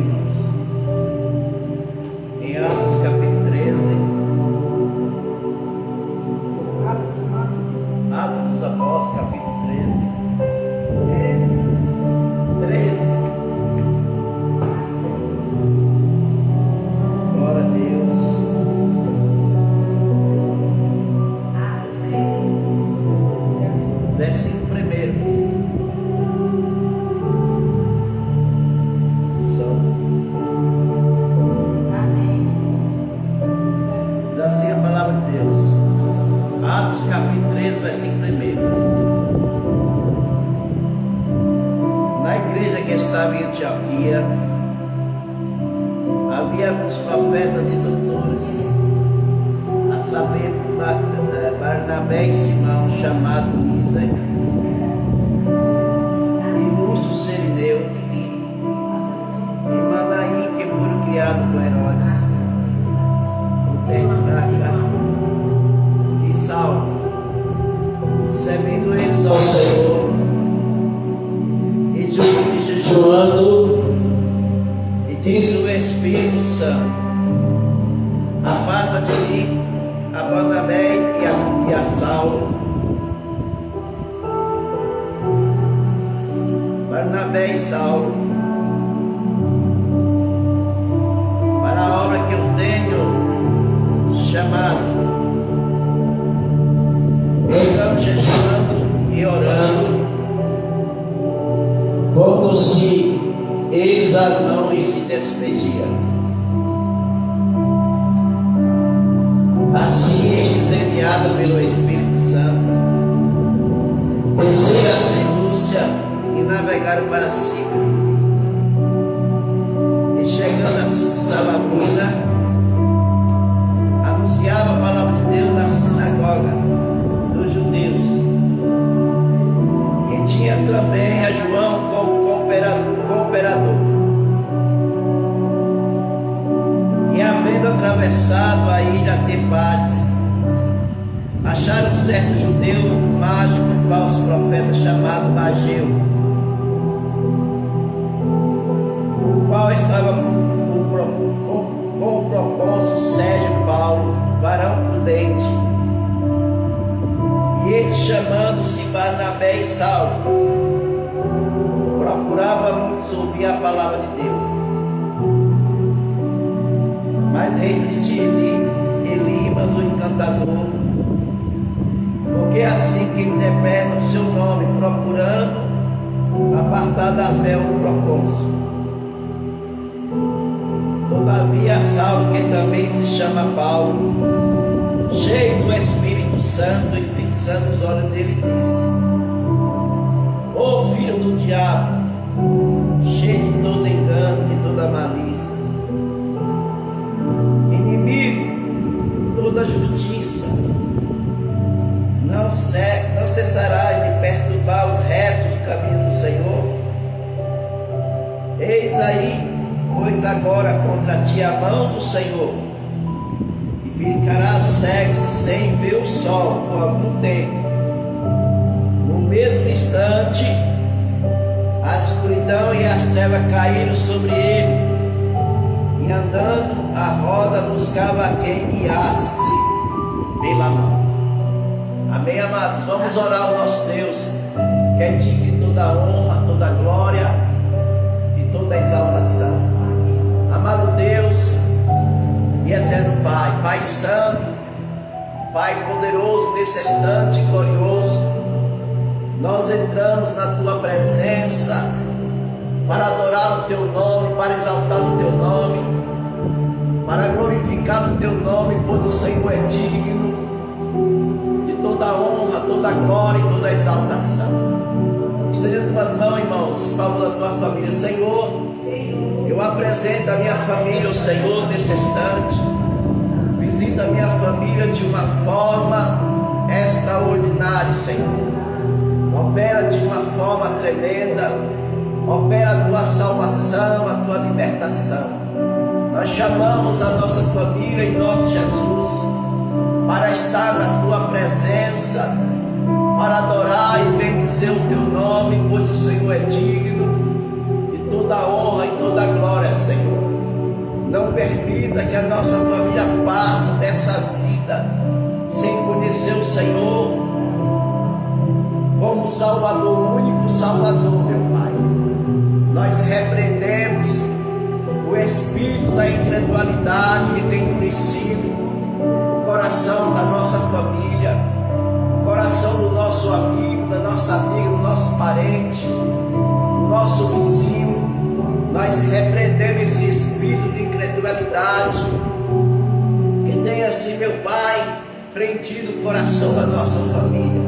irmãos. Em Atos capítulo 13. Atos dos Apóstolos capítulo 13. Glória a Deus. Versículo 1. Diz assim a palavra de Deus. Atos capítulo 13, versículo 1. Na igreja que estava em Antioquia havia muitos profetas e doutores, a saber, Barnabé e Simão, chamado Líser, e Lúcio Celineu, e Manaim, que foram criados por Herodes, o Bernaca e Saulo, servindo eles ao Senhor, e jejuando, e disse o Espírito Santo: aparta de mim a Barnabé e a Saulo, Barnabé e Saulo, para a obra que eu tenho chamado. Então, jejuando e orando, pondo-se eles a mão e se despediam. Assim, estes enviados pelo Espírito Santo desceram a Selúcia e navegaram para Cipro. E chegando a Salabuna, anunciava a palavra de Deus na sinagoga dos judeus. E tinha também a João como cooperador. E havendo atravessado a ilha Tefades, acharam um certo judeu mágico e falso profeta chamado Ageu, o qual estava com o procônsul Sérgio Paulo, varão prudente. E ele, chamando-se Barnabé e Saulo, procurava muitos ouvir a palavra de Deus. Mas resistia-lhe Elimas, o encantador, porque assim que interpreta o seu nome, procurando apartar da fé o procônsul. Todavia Saulo, que também se chama Paulo, cheio do Espírito Santo e fixando os olhos dele, disse: Ô filho do diabo, cheio de todo engano e toda malícia, inimigo de toda justiça, não cessarás de perturbar os retos do caminho do Senhor? Eis aí, pois agora contra ti a mão do Senhor, e ficarás cego sem ver o sol por algum tempo. No mesmo instante, a escuridão e as trevas caíram sobre ele, e andando a roda buscava a quem guiasse pela mão. Amém, amados? Vamos orar ao nosso Deus, que é digno de toda honra, toda glória e toda exaltação. Amado Deus e eterno Pai, Pai Santo, Pai poderoso, nesse instante glorioso, nós entramos na Tua presença para adorar o Teu nome, para exaltar o Teu nome, para glorificar o Teu nome, pois o Senhor é digno de toda honra, toda glória e toda exaltação. Estende Tuas mãos, irmãos, em favor da Tua família. Senhor, eu apresento a minha família ao Senhor nesse instante. Visita a minha família de uma forma extraordinária, Senhor. Opera de uma forma tremenda. Opera a Tua salvação, a Tua libertação. Nós chamamos a nossa família em nome de Jesus para estar na Tua presença, para adorar e bendizer o Teu nome, pois o Senhor é digno de toda honra e toda glória, Senhor. permita que a nossa família parta dessa vida sem conhecer o Senhor como Salvador, o único Salvador, meu Pai. Nós repreendemos o espírito da incredulidade que tem endurecido o coração da nossa família, o coração do nosso amigo, da nossa amiga, do nosso parente, do nosso vizinho. Nós repreendemos esse espírito de incredulidade que tem assim, meu Pai, prendido o coração da nossa família,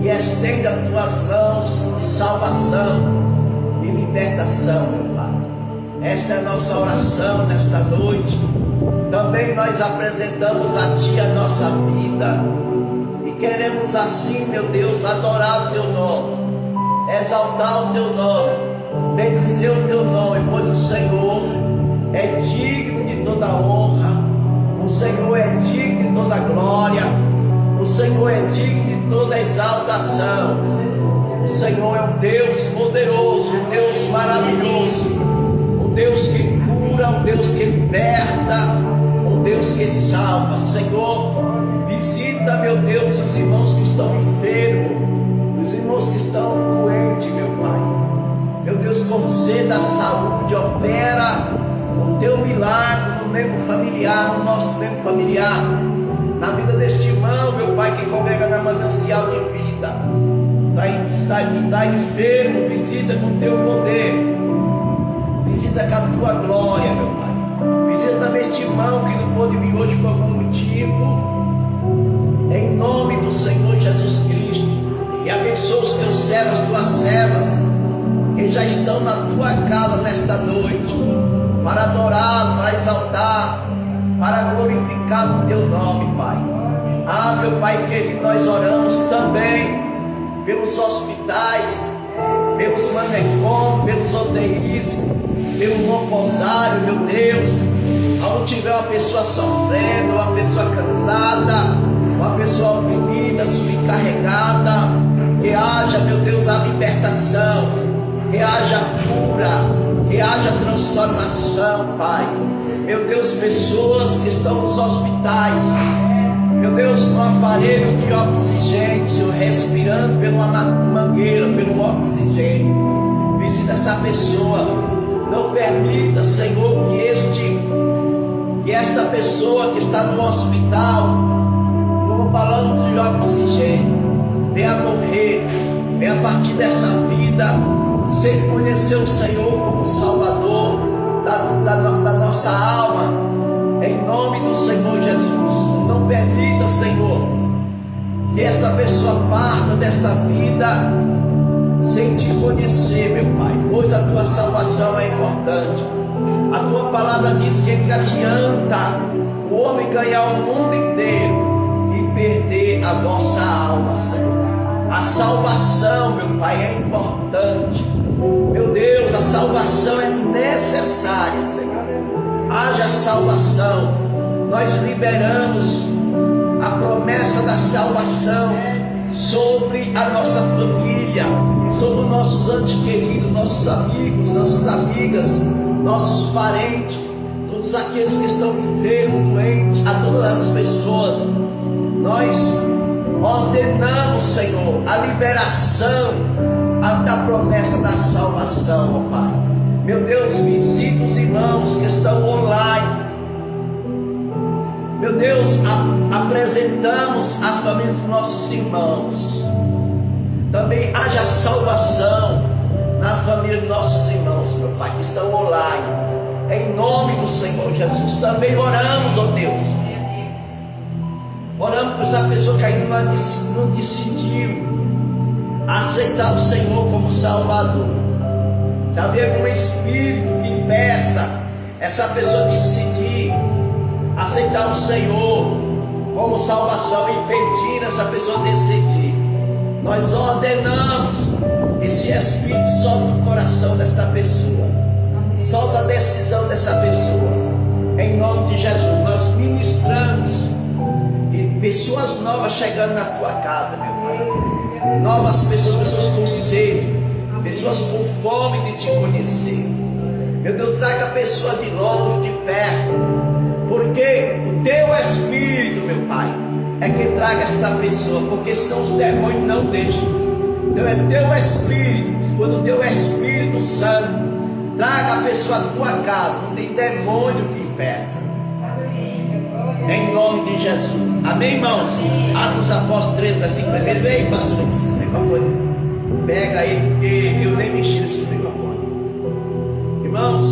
e estenda as tuas mãos de salvação, de libertação, meu Pai. Esta é a nossa oração nesta noite. Também nós apresentamos a Ti a nossa vida e queremos assim, meu Deus, adorar o Teu nome, exaltar o Teu nome, bendizer o Teu nome, pois o Senhor é digno de toda honra, o Senhor é digno de toda glória, o Senhor é digno de toda exaltação. O Senhor é um Deus poderoso, um Deus maravilhoso, um Deus que cura, um Deus que liberta, um Deus que salva. Senhor, visita, meu Deus, os irmãos que estão enfermos, os irmãos que estão doentes, meu Pai. Meu Deus, conceda a saúde, opera o Teu milagre no membro familiar, no nosso membro familiar, na vida deste irmão, meu Pai, que congrega na manancial de vida, está enfermo, visita com Teu poder, visita com a Tua glória, meu Pai. Visita também este irmão que não pôde vir hoje por algum motivo, em nome do Senhor Jesus Cristo, e abençoa os Teus servos, as Tuas servas, que já estão na Tua casa nesta noite, para adorar, para exaltar, para glorificar o Teu nome, Pai. Ah, meu Pai querido, nós oramos também pelos hospitais, pelos manicômios, pelos UTIs, pelo Mocosário, meu Deus, onde tiver uma pessoa sofrendo, uma pessoa cansada, uma pessoa oprimida, subcarregada, que haja, meu Deus, a libertação, que haja cura, que haja transformação, Pai. Meu Deus, pessoas que estão nos hospitais, meu Deus, no aparelho de oxigênio, Senhor, respirando pela mangueira, pelo oxigênio, visita essa pessoa, não permita, Senhor, que esta pessoa que está no hospital, no balão de oxigênio, venha morrer, venha partir dessa vida, sem conhecer o Senhor como Salvador da nossa alma, em nome do Senhor Jesus. Não permita, Senhor, que esta pessoa parta desta vida sem Te conhecer, meu Pai, pois a Tua salvação é importante. A Tua palavra diz que adianta o homem ganhar o mundo inteiro e perder a vossa alma, Senhor. A salvação, meu Pai, é importante. Meu Deus, a salvação é necessária, Senhor. Haja salvação. Nós liberamos a promessa da salvação sobre a nossa família, sobre os nossos entes queridos, nossos amigos, nossas amigas, nossos parentes, todos aqueles que estão enfermos, doentes, a todas as pessoas. Nós ordenamos, Senhor, a liberação da promessa da salvação, ó Pai. Meu Deus, visita os irmãos que estão online. Meu Deus, apresentamos a família dos nossos irmãos. Também haja salvação na família dos nossos irmãos, meu Pai, que estão online. Em nome do Senhor Jesus. Também oramos, ó Deus. Oramos por essa pessoa que ainda não decidiu aceitar o Senhor como Salvador. Se haver algum espírito que impeça essa pessoa decidir aceitar o Senhor como salvação, impedindo essa pessoa decidir, nós ordenamos que esse espírito solte o coração desta pessoa, solta a decisão dessa pessoa, em nome de Jesus. Nós ministramos e pessoas novas chegando na tua casa, meu Pai, novas pessoas, pessoas com sede, pessoas com fome de te conhecer. Meu Deus, traga a pessoa de longe, de perto, porque o teu Espírito, meu Pai, é quem traga esta pessoa, porque senão os demônios não deixam. Então é teu Espírito, quando o teu Espírito Santo traga a pessoa à tua casa, não tem demônio que impeça. Em nome de Jesus. Amém, irmãos? Atos dos Apóstolos 13, versículo 1. Vem, pastor, esse microfone. Pega aí, porque eu nem mexi nesse microfone. Irmãos,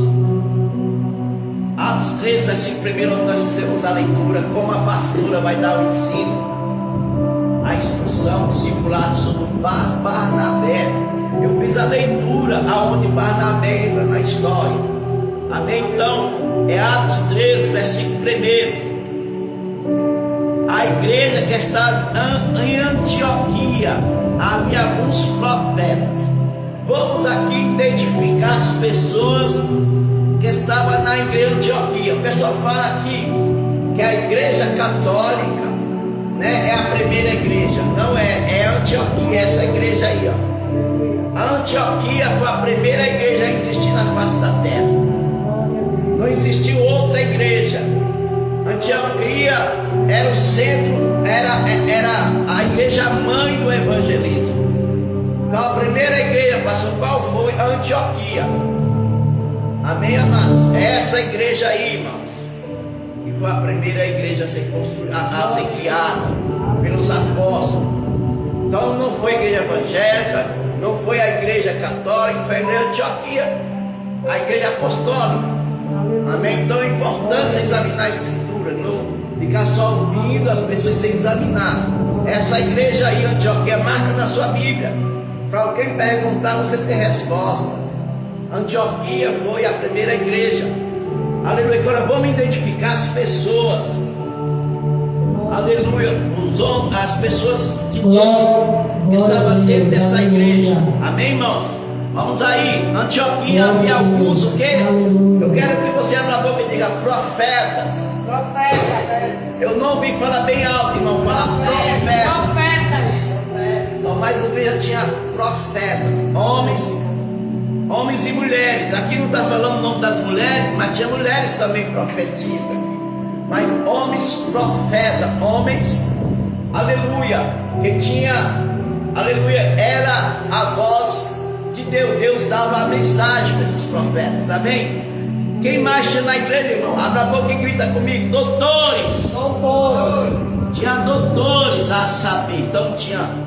Atos 13, versículo 1, onde nós fizemos a leitura, como a pastora vai dar o ensino, a instrução, o discipulado sobre Barnabé. Eu fiz a leitura aonde Barnabé entra na história. Amém? Então, é Atos 13, versículo 1. A igreja que está em Antioquia, havia alguns profetas. Vamos aqui identificar as pessoas que estavam na igreja de Antioquia. O pessoal fala aqui que a igreja católica, né, é a primeira igreja. Não é, é Antioquia, essa igreja aí, ó. A Antioquia foi a primeira igreja a existir na face da terra. Não existiu outra igreja. Antioquia era o centro, era a igreja mãe do evangelismo. Então a primeira igreja, pastor, qual foi? A Antioquia. Amém, amados? É essa igreja aí, irmãos, que foi a primeira igreja a ser construída, a ser criada pelos apóstolos. Então não foi a igreja evangélica, não foi a igreja católica, foi a igreja de Antioquia, a igreja apostólica. Amém? Então é importante você examinar a escritura, não ficar só ouvindo as pessoas sem examinar. Essa igreja aí, Antioquia, marca na sua Bíblia. Para alguém perguntar, você tem resposta. Antioquia foi a primeira igreja. Aleluia. Agora vamos identificar as pessoas. Aleluia. Os homens, as pessoas de Deus que estavam dentro dessa igreja. Amém, irmãos? Vamos aí. Antioquia havia alguns, o quê? Eu quero que você abra a boca e diga profetas. Profetas. Eu não ouvi falar bem alto, irmão. Fala profetas. Profetas. Mas a igreja tinha profetas, homens e mulheres. Aqui não está falando o nome das mulheres, mas tinha mulheres também profetizam. Mas homens profetas, homens, aleluia, que tinha, aleluia, era a voz de Deus. Deus dava a mensagem para esses profetas, amém? Quem mais tinha na igreja, irmão? Abra a boca e grita comigo. Doutores. Tinha doutores a saber. Então tinha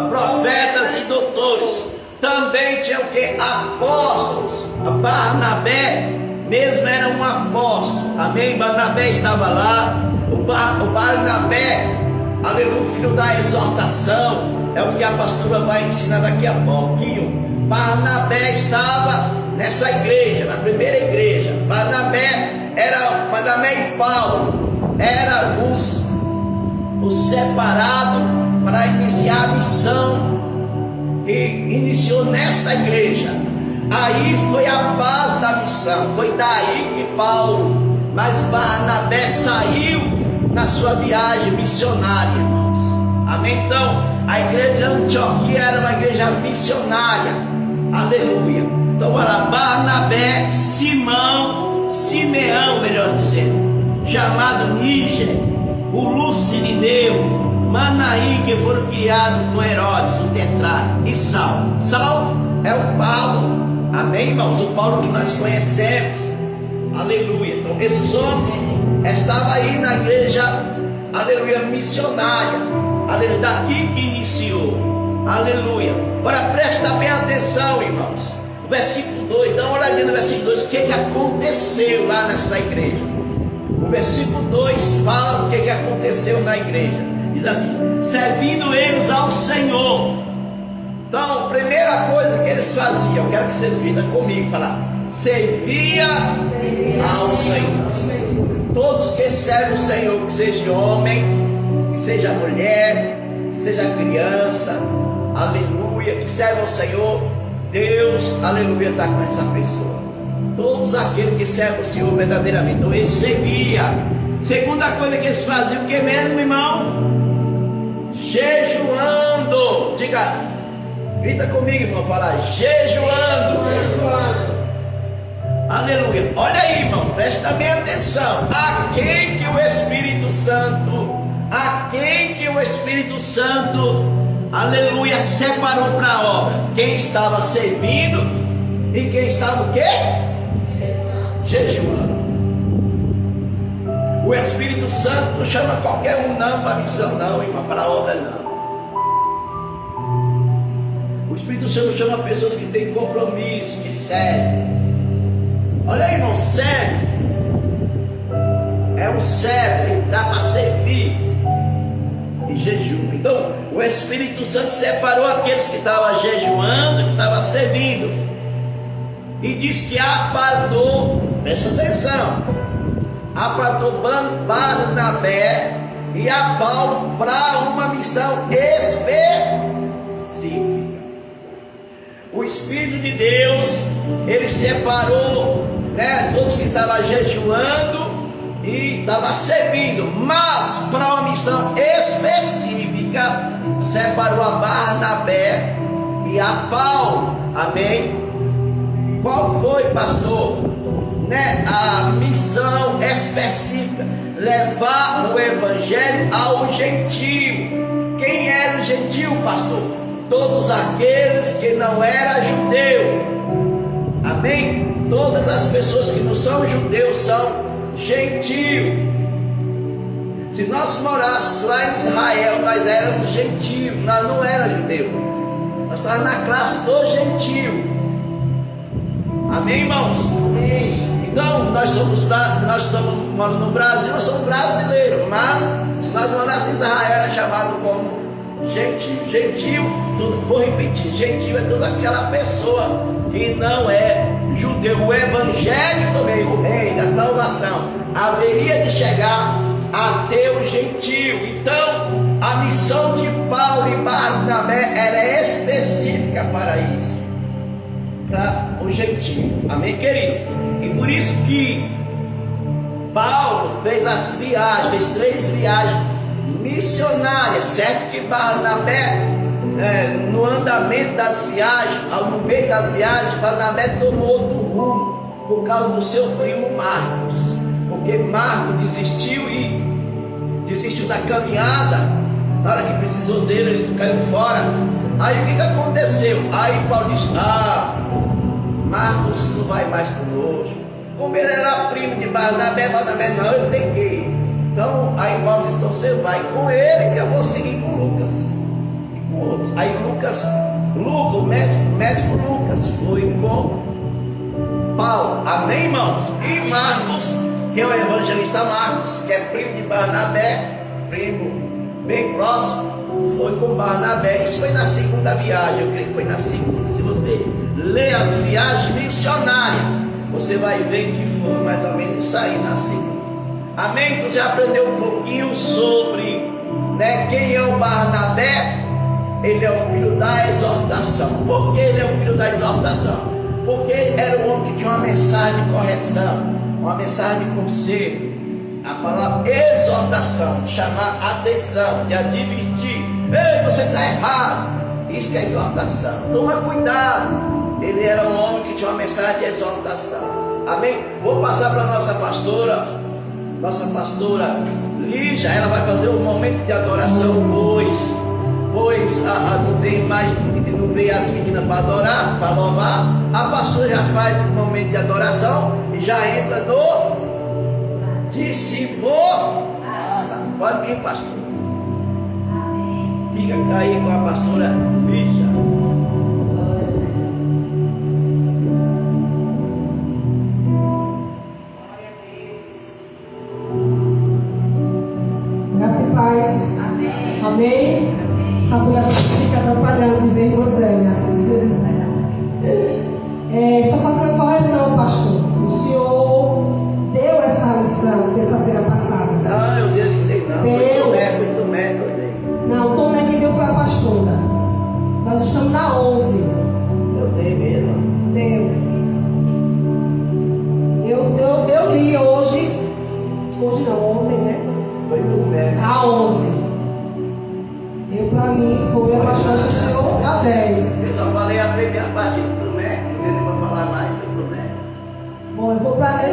profetas e doutores. Também tinha o que? Apóstolos. Barnabé mesmo era um apóstolo. Amém? Barnabé estava lá. O Barnabé, aleluia, filho da exortação. É o que a pastora vai ensinar daqui a pouquinho. Barnabé estava nessa igreja, na primeira igreja. Barnabé e Paulo eram os separados para iniciar a missão que iniciou nesta igreja. Aí foi a base da missão. Foi daí que Paulo, mas Barnabé saiu na sua viagem missionária, irmãos. Amém? Então a igreja de Antioquia era uma igreja missionária. Aleluia. Então olha, Barnabé, Simeão, melhor dizendo, chamado Níger, o Lucinideu, Manaí, que foram criados com Herodes, o tetrarca, e Saulo. Saulo é o Paulo. Amém, irmãos? O Paulo que nós conhecemos. Aleluia. Então esses homens estavam aí na igreja, aleluia, missionária. Aleluia, daqui que iniciou. Aleluia. Agora presta bem atenção, irmãos. O versículo 2, dá uma olhadinha no versículo 2, o que aconteceu lá nessa igreja. O versículo 2 fala o que aconteceu na igreja. Diz assim: servindo eles ao Senhor. Então, a primeira coisa que eles faziam, eu quero que vocês viram comigo, falar: servia ao Senhor. Todos que servem o Senhor, que seja homem, que seja mulher, que seja criança, aleluia, que serve ao Senhor, Deus, aleluia, está com essa pessoa. Todos aqueles que servem o Senhor verdadeiramente. Então eles seguiam. Segunda coisa que eles faziam, o que mesmo, irmão? Jejuando. Diga, grita comigo, irmão, fala: jejuando. Aleluia. Olha aí, irmão, presta bem atenção. A quem que o Espírito Santo, aleluia, separou para a obra? Quem estava servindo e quem estava o quê? Jejuando. O Espírito Santo não chama qualquer um não para a missão não, irmão, para a obra não. O Espírito Santo chama pessoas que têm compromisso, que servem. Olha aí, irmão, serve. É um serve, dá para servir em jejum. Então, o Espírito Santo separou aqueles que estavam jejuando, que estavam servindo. E diz que apartou, presta atenção, apartou Barnabé e a Paulo para uma missão específica. O Espírito de Deus, ele separou, todos que estavam jejuando e estavam servindo, mas para uma missão específica, separou a Barnabé e a Paulo. Amém? Qual foi, pastor? A missão específica: levar o evangelho ao gentio. Quem era o gentio, pastor? Todos aqueles que não eram judeus. Amém? Todas as pessoas que não são judeus são gentios. Se nós morássemos lá em Israel, nós éramos gentios, nós não éramos judeus. Nós estávamos na classe do gentio. Amém, irmãos? Amém. Então, nós estamos morando no Brasil, nós somos brasileiros, mas se nós morássemos em Israel, era chamado como gentio. Gentio, vou repetir, gentio é toda aquela pessoa que não é judeu. O evangelho também, o rei da salvação, haveria de chegar até o gentio. Então, a missão de Paulo e Barnabé era específica para isso, para o gentio. Amém, querido? E por isso que Paulo fez as viagens, fez 3 viagens missionárias, certo? Que Barnabé, no andamento das viagens, no meio das viagens, Barnabé tomou outro rumo por causa do seu primo Marcos, porque Marcos desistiu da caminhada. Na hora que precisou dele, ele caiu fora. Aí o que aconteceu? Aí Paulo disse: Marcos não vai mais conosco. Como ele era primo de Barnabé não, ele tem que ir. Então, aí Paulo disse: então você vai com ele, que eu vou seguir com Lucas e com outros. Aí o médico Lucas foi com Paulo. Amém, irmãos? E Marcos, que é o evangelista Marcos, que é primo de Barnabé, primo bem próximo, foi com Barnabé. Isso foi na segunda viagem, eu creio que foi na segunda. Se você ler as viagens missionárias, você vai ver que foi mais ou menos isso aí na segunda. Amém? Você aprendeu um pouquinho sobre quem é o Barnabé. Ele é o filho da exortação. Por que ele é o filho da exortação? Porque ele era um homem que tinha uma mensagem de correção, uma mensagem de conselho. A palavra exortação, de chamar atenção, de advertir: ei, você está errado. Isso que é exortação. Toma cuidado. Ele era um homem que tinha uma mensagem de exortação. Amém? Vou passar para a nossa pastora Lígia. Ela vai fazer um momento de adoração, pois não tem mais, não veio as meninas para adorar, para louvar. A pastora já faz um momento de adoração e já entra no discipulado. Pode vir, pastor. Fica aí com a pastora Lígia. Amém? Essa mulher fica atrapalhando de ver Rosélia. Só fazer uma correção, pastor. O senhor deu essa lição terça-feira passada. Não, eu dei não. Foi Tomé que eu dei. Não, Tomé que deu foi a pastora. Nós estamos na 11. Eu dei mesmo. Deu. Eu li hoje não, ontem, né? Foi Tomé. A 11. Para mim foi a pastora do senhor a 10. Eu só falei a primeira parte do Tomé, não deu nem para falar mais, foi Tomé.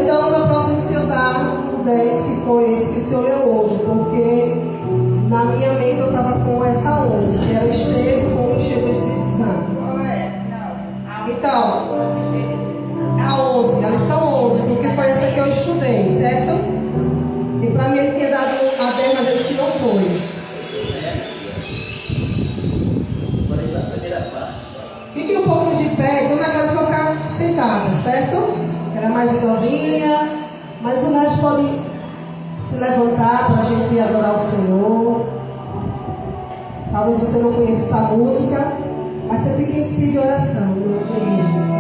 Então, na próxima, se eu dar o 10, que foi esse que o senhor leu hoje, porque na minha mente eu estava com essa 11, que era Estevão, como chegou o Espírito Santo. Então, a 11, a lição 11, porque foi essa que eu estudei, certo? E para mim ele tinha dado a 10, mas esse que não foi. Fique um pouco de pé, então não é mais que eu ficar sentada, certo? Ela é mais idosinha, mas o resto pode se levantar para a gente adorar o Senhor. Talvez você não conheça essa música, mas você fica em espírito de oração, em nome de Jesus.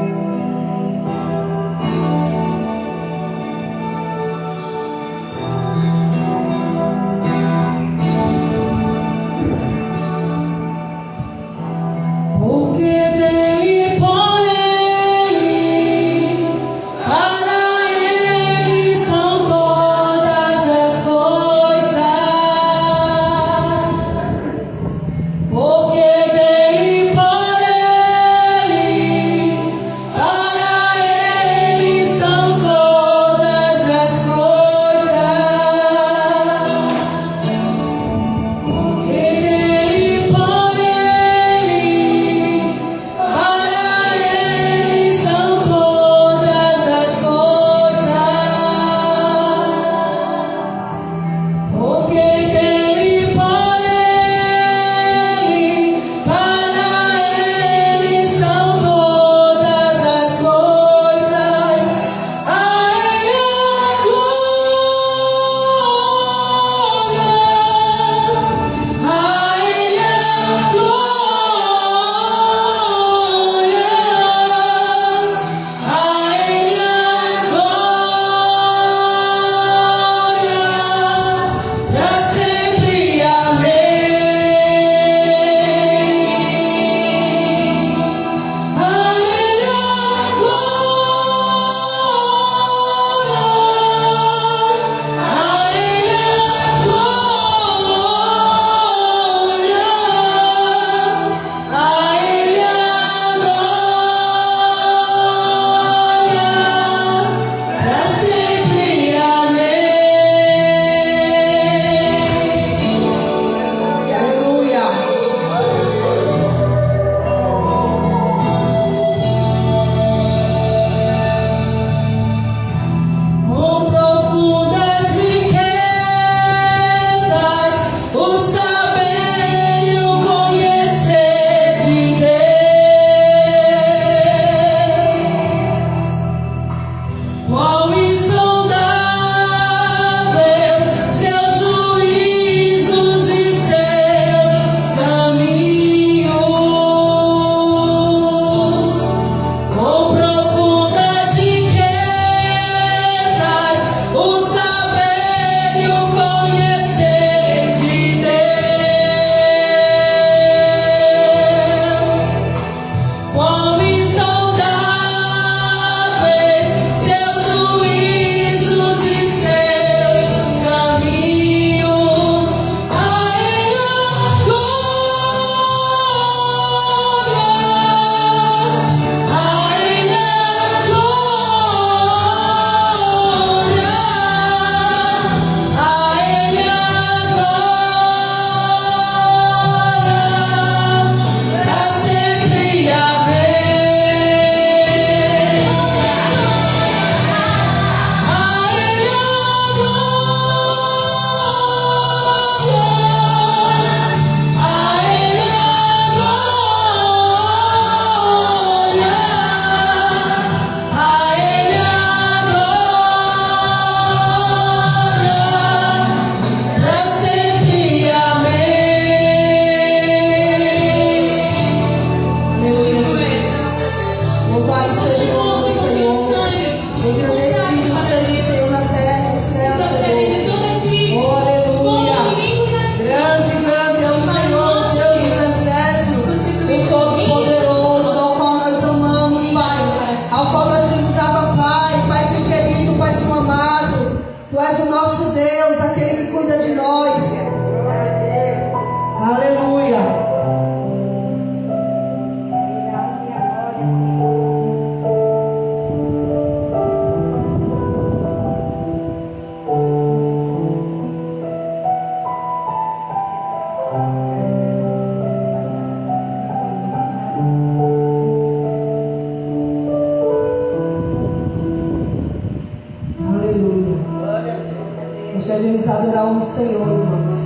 Nós devemos adorar o Senhor, irmãos.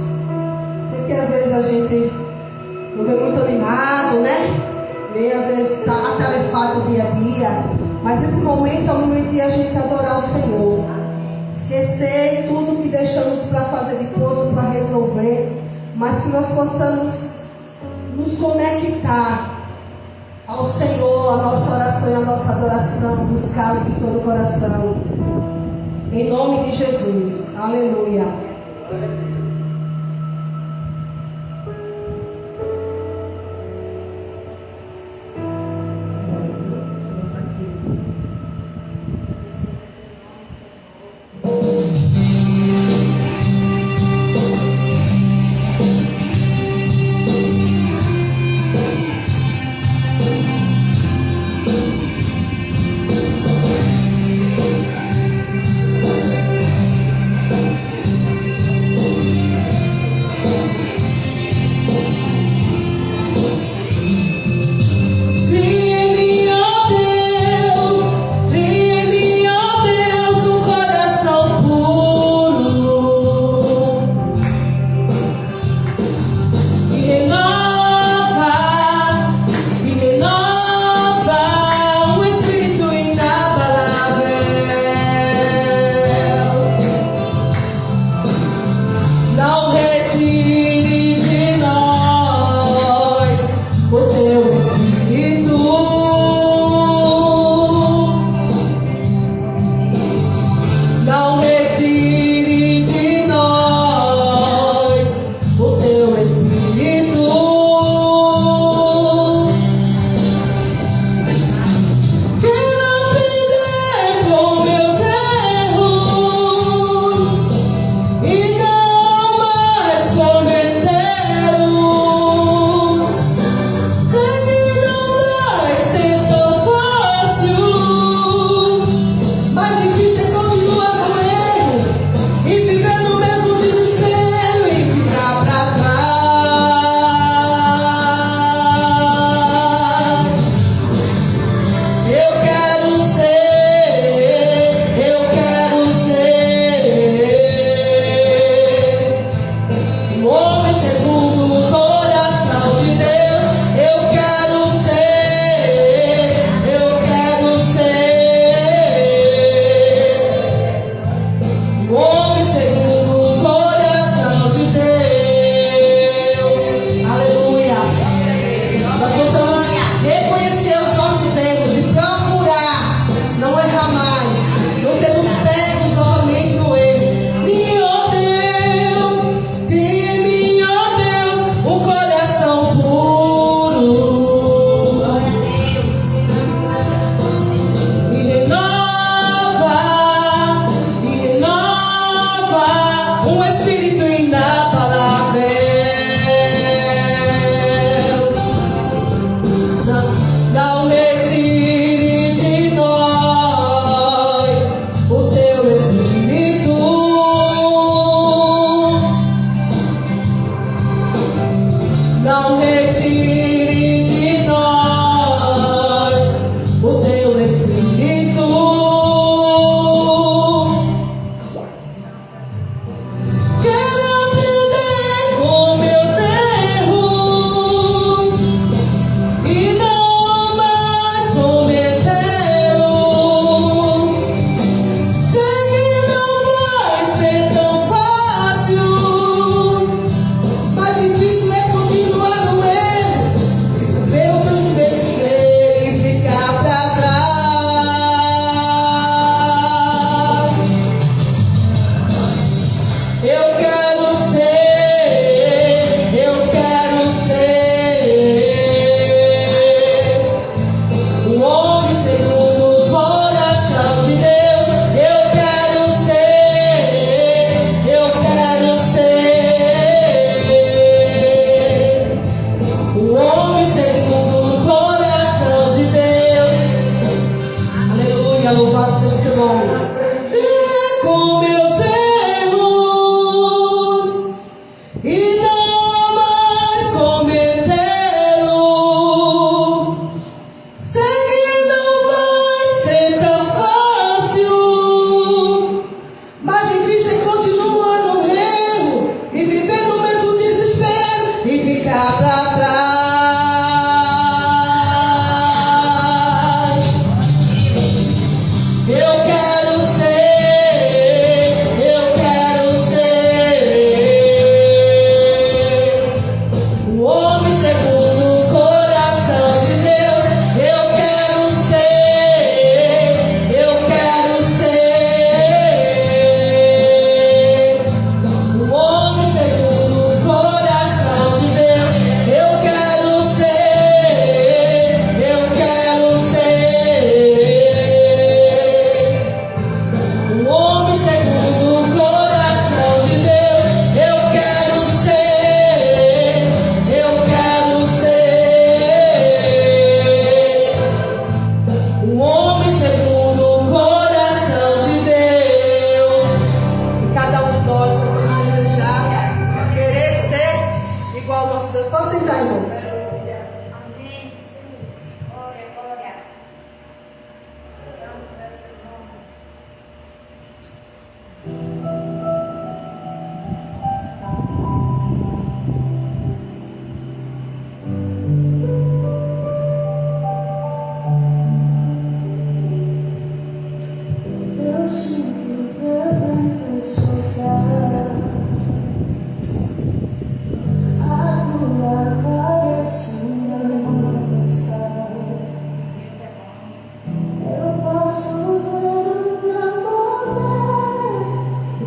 Sei que às vezes a gente não vê muito animado, né? Meio às vezes está atarefado dia a dia. Mas esse momento é o momento de a gente adorar o Senhor. Esquecer tudo que deixamos para fazer depois, para resolver. Mas que nós possamos nos conectar ao Senhor, a nossa oração e a nossa adoração, buscá-lo de todo o coração. Em nome de Jesus. Aleluia.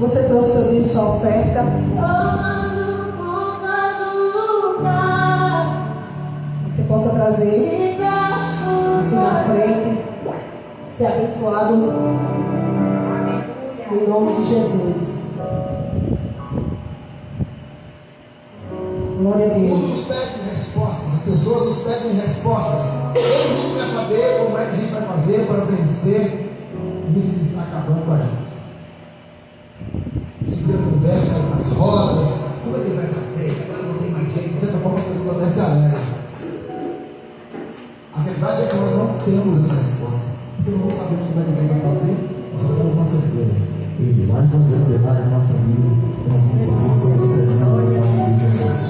Você trouxe seu livro, sua oferta. Você possa trazer aqui na frente, ser abençoado em nome de Jesus. Glória a Deus. Todos pedem respostas, as pessoas nos pedem respostas. Todo mundo quer saber como é que a gente vai fazer para vencer. E isso está acabando com a gente. Isso conversa nas rodas. Como é que vai fazer? Agora não tem mais jeito. De certa forma, a pessoa até se alegra. A verdade é que nós não temos essa resposta. Porque não sabemos como é que Deus vai fazer. Nós não temos uma certeza. Ele vai fazer a verdade na nossa vida. Nós vamos fazer coisas em nome de Jesus.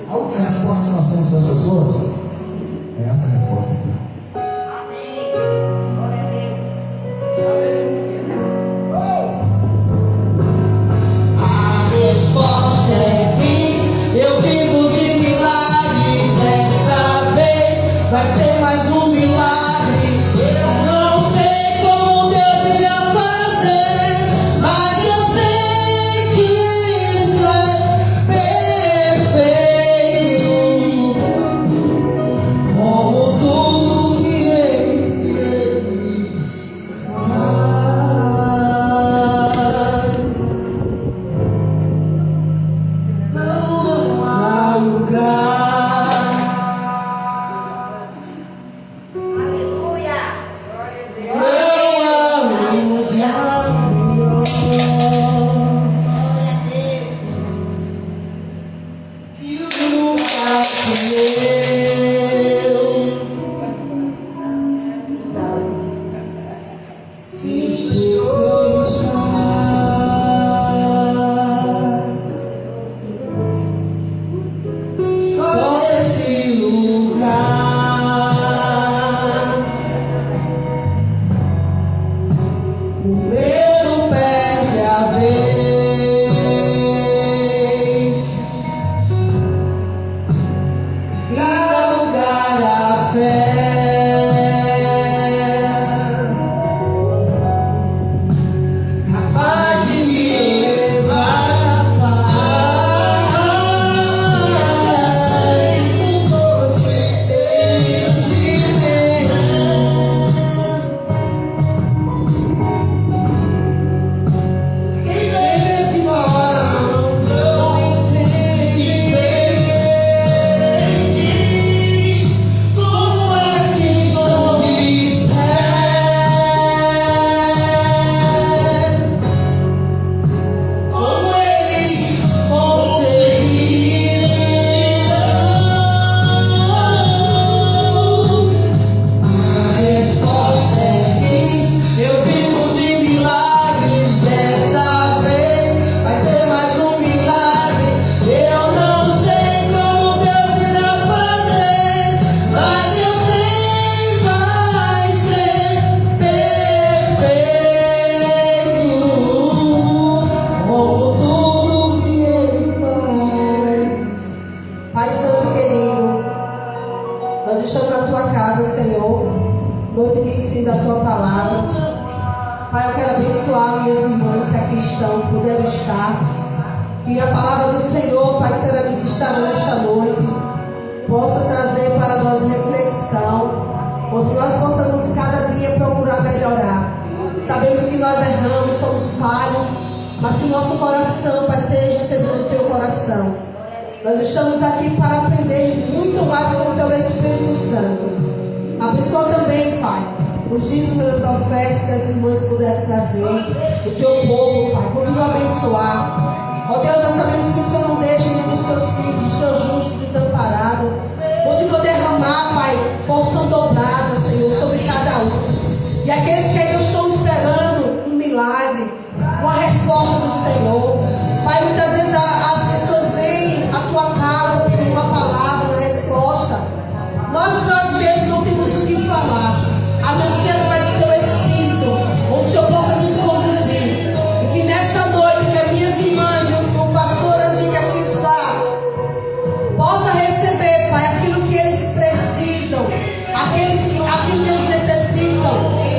A única resposta que nós temos para as pessoas é essa resposta aqui. Amém. Glória a Deus. A resposta é que eu vivo de milagres. Desta vez vai ser mais um milagre. Eu não sei como Deus irá fazer, mas eu sei que isso é perfeito. Como tudo que Ele faz. Não há lugar. Aleluia. Glória a Deus. Não há lugar melhor Glória a Deus. que o lugar meu. Se Senhor está, só esse lugar o medo perde a vez e dá lugar à fé. Capaz de me levar à paz e no Deus de Deus. Quem vê de fora não entende como é que estou de pé. Como eles conseguiram. A resposta é que eu vivo de milagres. Desta vez vai ser mais um milagre. Eu não sei como Deus irá fazer, mas eu sei vai ser perfeito. Como tudo que Ele faz. Pai Santo querido, nós estamos na Tua casa, Senhor, noite de ensino da Tua palavra. Pai, eu quero abençoar minhas irmãs que aqui estão, puderam estar. Que a palavra do Senhor, Pai, que será ministrada nesta noite, possa trazer para nós reflexão, onde nós possamos cada dia procurar melhorar. Sabemos que nós erramos, somos falhos, mas que nosso coração, Pai, seja segundo o Teu coração. Nós estamos aqui para aprender muito mais com o Teu Espírito Santo. Abençoa também, Pai, os dízimos das ofertas que as irmãs puderem trazer, o Teu povo, Pai, continua a abençoar. Ó Deus, nós sabemos que o Senhor não deixa nenhum dos Teus filhos, os Teus justos desamparados. Continua a derramar, Pai, porção dobrada, Senhor, sobre cada um. E aqueles que ainda estão esperando um milagre, uma resposta do Senhor. Pai, muitas vezes as pessoas vêm à Tua casa pedindo uma palavra, uma resposta. Nós mesmos não temos o que falar, a não ser através do Teu Espírito, onde o Senhor possa nos conduzir. E que nessa noite, que as minhas irmãs e o pastor Andy que aqui está, possa receber, Pai, aquilo que eles precisam, aquilo que eles necessitam,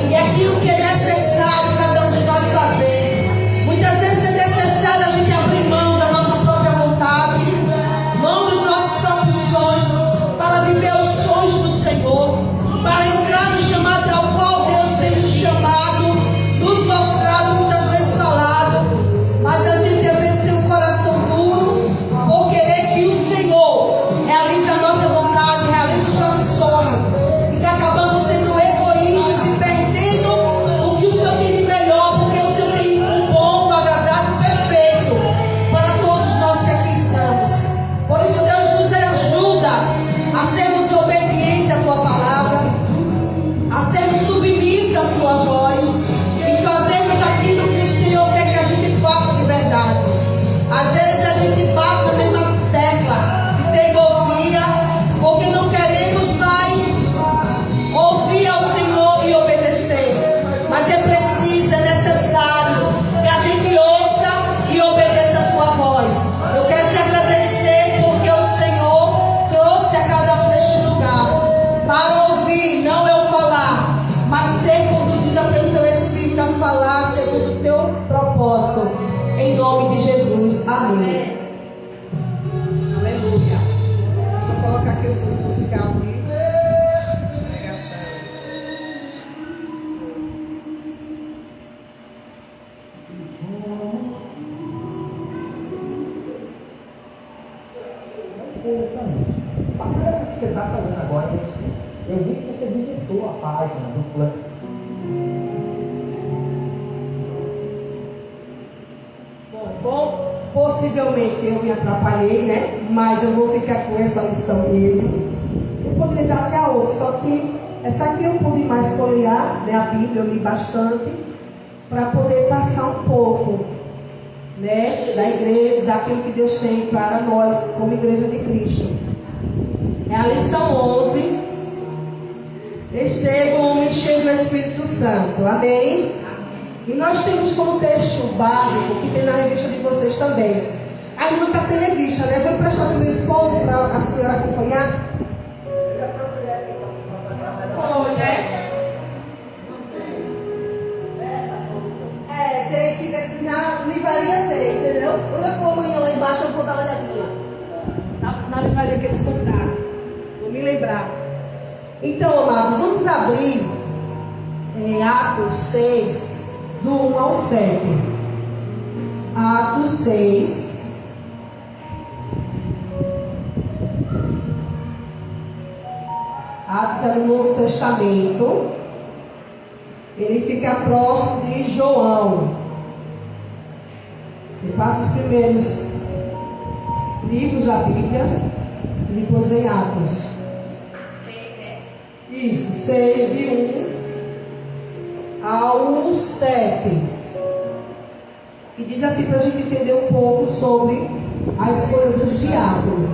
e aquilo que é necessário cada um de nós fazer. Muitas vezes é necessário Em nome de Jesus. Amém. Aleluia. Só colocar aqui o fundo musical aqui. Pregação. A primeira coisa que você está fazendo agora é isso. Eu vi que você visitou a página do plano. Bom, possivelmente eu me atrapalhei, né? Mas eu vou ficar com essa lição mesmo. Eu poderia dar até a outra, só que essa aqui eu pude mais folhear, né? A Bíblia eu li bastante, para poder passar um pouco, né? Da igreja, daquilo que Deus tem para nós, como igreja de Cristo. É a lição 11. Estevão, homem cheio do Espírito Santo. Amém? E nós temos como texto básico, que tem na revista de vocês também. A irmã está sem revista, né? Vou emprestar para o meu esposo para a senhora acompanhar. Olha. Tem que ver se na livraria tem, entendeu? Quando eu for amanhã lá embaixo, eu vou dar uma olhadinha. Na livraria que eles compraram. Vou me lembrar. Então, amados, vamos abrir em Atos 6. Do 1 ao 7. Atos 6. Atos é no Novo Testamento. Ele fica próximo de João. Ele passa os primeiros livros da Bíblia e depois vem Atos. Isso, 6 de 1 ao 7. E diz assim para a gente entender um pouco sobre a escolha dos diáconos.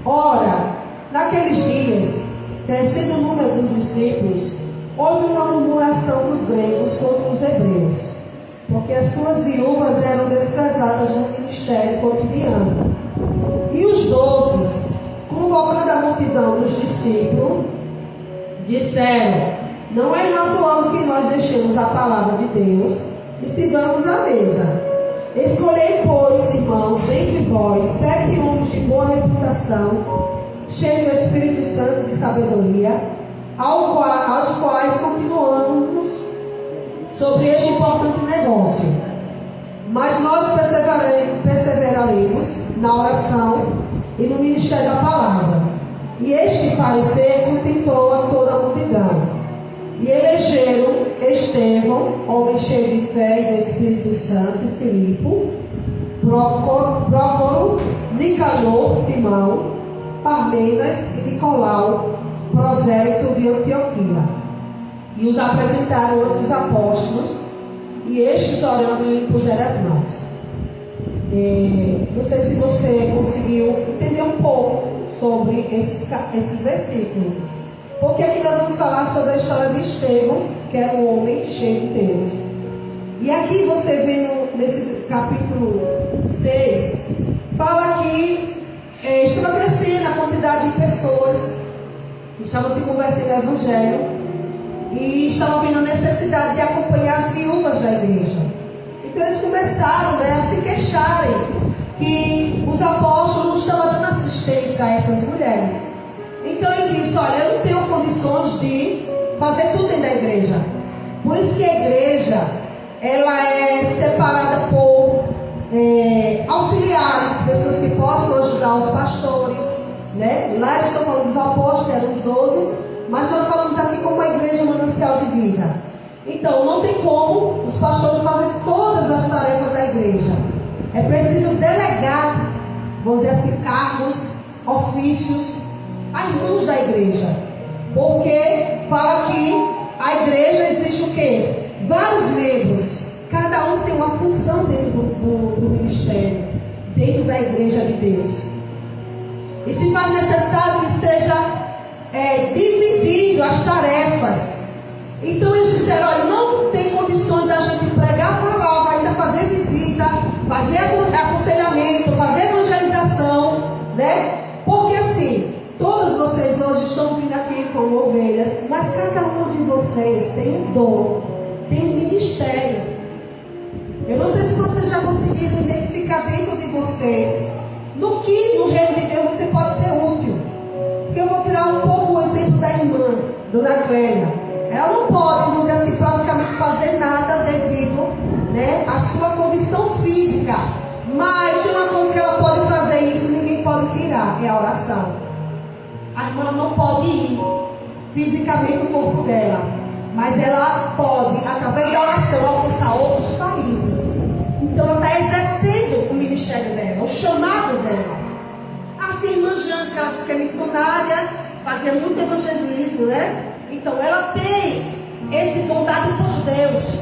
Ora, naqueles dias, crescendo o número dos discípulos, houve uma murmuração dos gregos contra os hebreus, porque as suas viúvas eram desprezadas no ministério cotidiano. E os 12, convocando a multidão dos discípulos, disseram: não é razoável que nós deixemos a palavra de Deus e sigamos a mesa. Escolhei, pois, irmãos, dentre vós 7 homens de boa reputação, cheios do Espírito Santo e de sabedoria, aos quais continuamos sobre este importante negócio. Mas nós perseveraremos na oração e no ministério da palavra. E este parecer contentou a toda a multidão. E elegeram Estevão, homem cheio de fé e do Espírito Santo, Filipe, Prócoro, Nicanor, Timão, Parmenas e Nicolau, prosélito de Antioquia. E os apresentaram ante os apóstolos, e estes, orando, lhe impuseram as mãos. Não sei se você conseguiu entender um pouco sobre esses versículos. Porque aqui nós vamos falar sobre a história de Estevão, que era um homem cheio de Deus. E aqui você vê nesse capítulo 6, fala que estava crescendo a quantidade de pessoas que estavam se convertendo ao Evangelho e estavam vendo a necessidade de acompanhar as viúvas da igreja. Então eles começaram, a se queixarem que os apóstolos não estavam dando assistência a essas mulheres. Então ele disse: olha, eu não tenho condições de fazer tudo dentro da igreja. Por isso que a igreja, ela é separada por auxiliares, pessoas que possam ajudar os pastores, né? Lá eles estão falando dos apóstolos, que eram os 12, mas nós falamos aqui como uma igreja manancial de vida. Então não tem como os pastores fazerem todas as tarefas da igreja. É preciso delegar, vamos dizer assim, cargos, ofícios a irmãos da igreja, porque fala que a igreja existe o quê? Vários membros, cada um tem uma função dentro do ministério, dentro da igreja de Deus. E se faz necessário que seja dividido as tarefas. Então eles disseram: olha, não tem condições da gente pregar a palavra, ainda fazer visita, fazer aconselhamento, fazer evangelização, né? Porque assim, todos vocês hoje estão vindo aqui como ovelhas, mas cada um de vocês tem um dom, tem um ministério. Eu não sei se você já conseguiu conseguiram identificar dentro de vocês no que no reino de Deus você pode ser útil. Porque eu vou tirar um pouco o exemplo da irmã, Dona Clélia. Ela não pode, vamos dizer assim, praticamente fazer nada devido, né, à sua condição física. Mas tem uma coisa que ela pode fazer, isso ninguém pode tirar, é a oração. A irmã não pode ir fisicamente no corpo dela, mas ela pode, através da oração, alcançar outros países. Então ela está exercendo o ministério dela, o chamado dela. Assim, a irmã Janes, que ela disse que é missionária, fazia muito evangelismo, né? Então ela tem esse dom dado por Deus.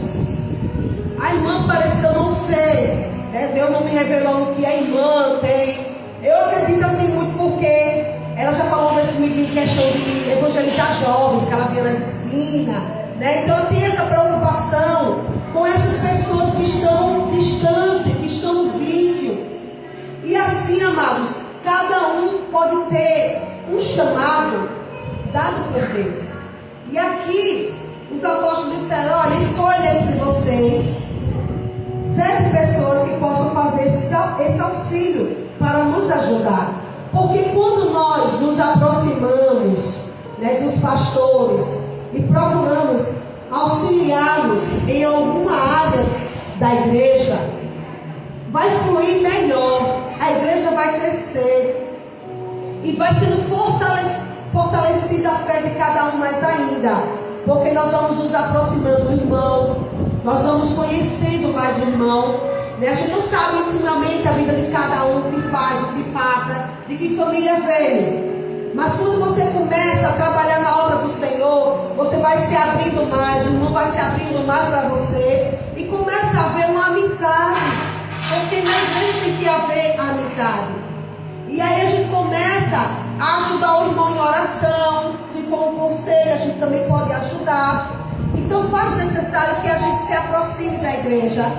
A irmã parecida, eu não sei, né? Deus não me revelou o que a irmã tem. Eu acredito assim muito porque ela já falou uma vez comigo em questão de evangelizar jovens, que ela via nas esquinas, né? Então ela tem essa preocupação com essas pessoas que estão distantes, que estão no vício. E assim, amados, cada um pode ter um chamado dado por Deus. E aqui os apóstolos disseram: olha, escolha entre vocês 7 pessoas que possam fazer esse auxílio para nos ajudar. Porque quando nós nos aproximamos, né, dos pastores e procuramos auxiliá-los em alguma área da igreja, vai fluir melhor, a igreja vai crescer e vai sendo fortalecida a fé de cada um mais ainda, porque nós vamos nos aproximando do irmão, nós vamos conhecendo mais o irmão, né? A gente não sabe intimamente a vida de cada um, o que faz, o que passa, de que família veio. Mas quando você começa a trabalhar na obra do Senhor, você vai se abrindo mais, o irmão vai se abrindo mais para você e começa a haver uma amizade, porque na igreja tem que haver amizade. E aí a gente começa a ajudar o irmão em oração, se for um conselho a gente também pode ajudar. Então faz necessário que a gente se aproxime da igreja.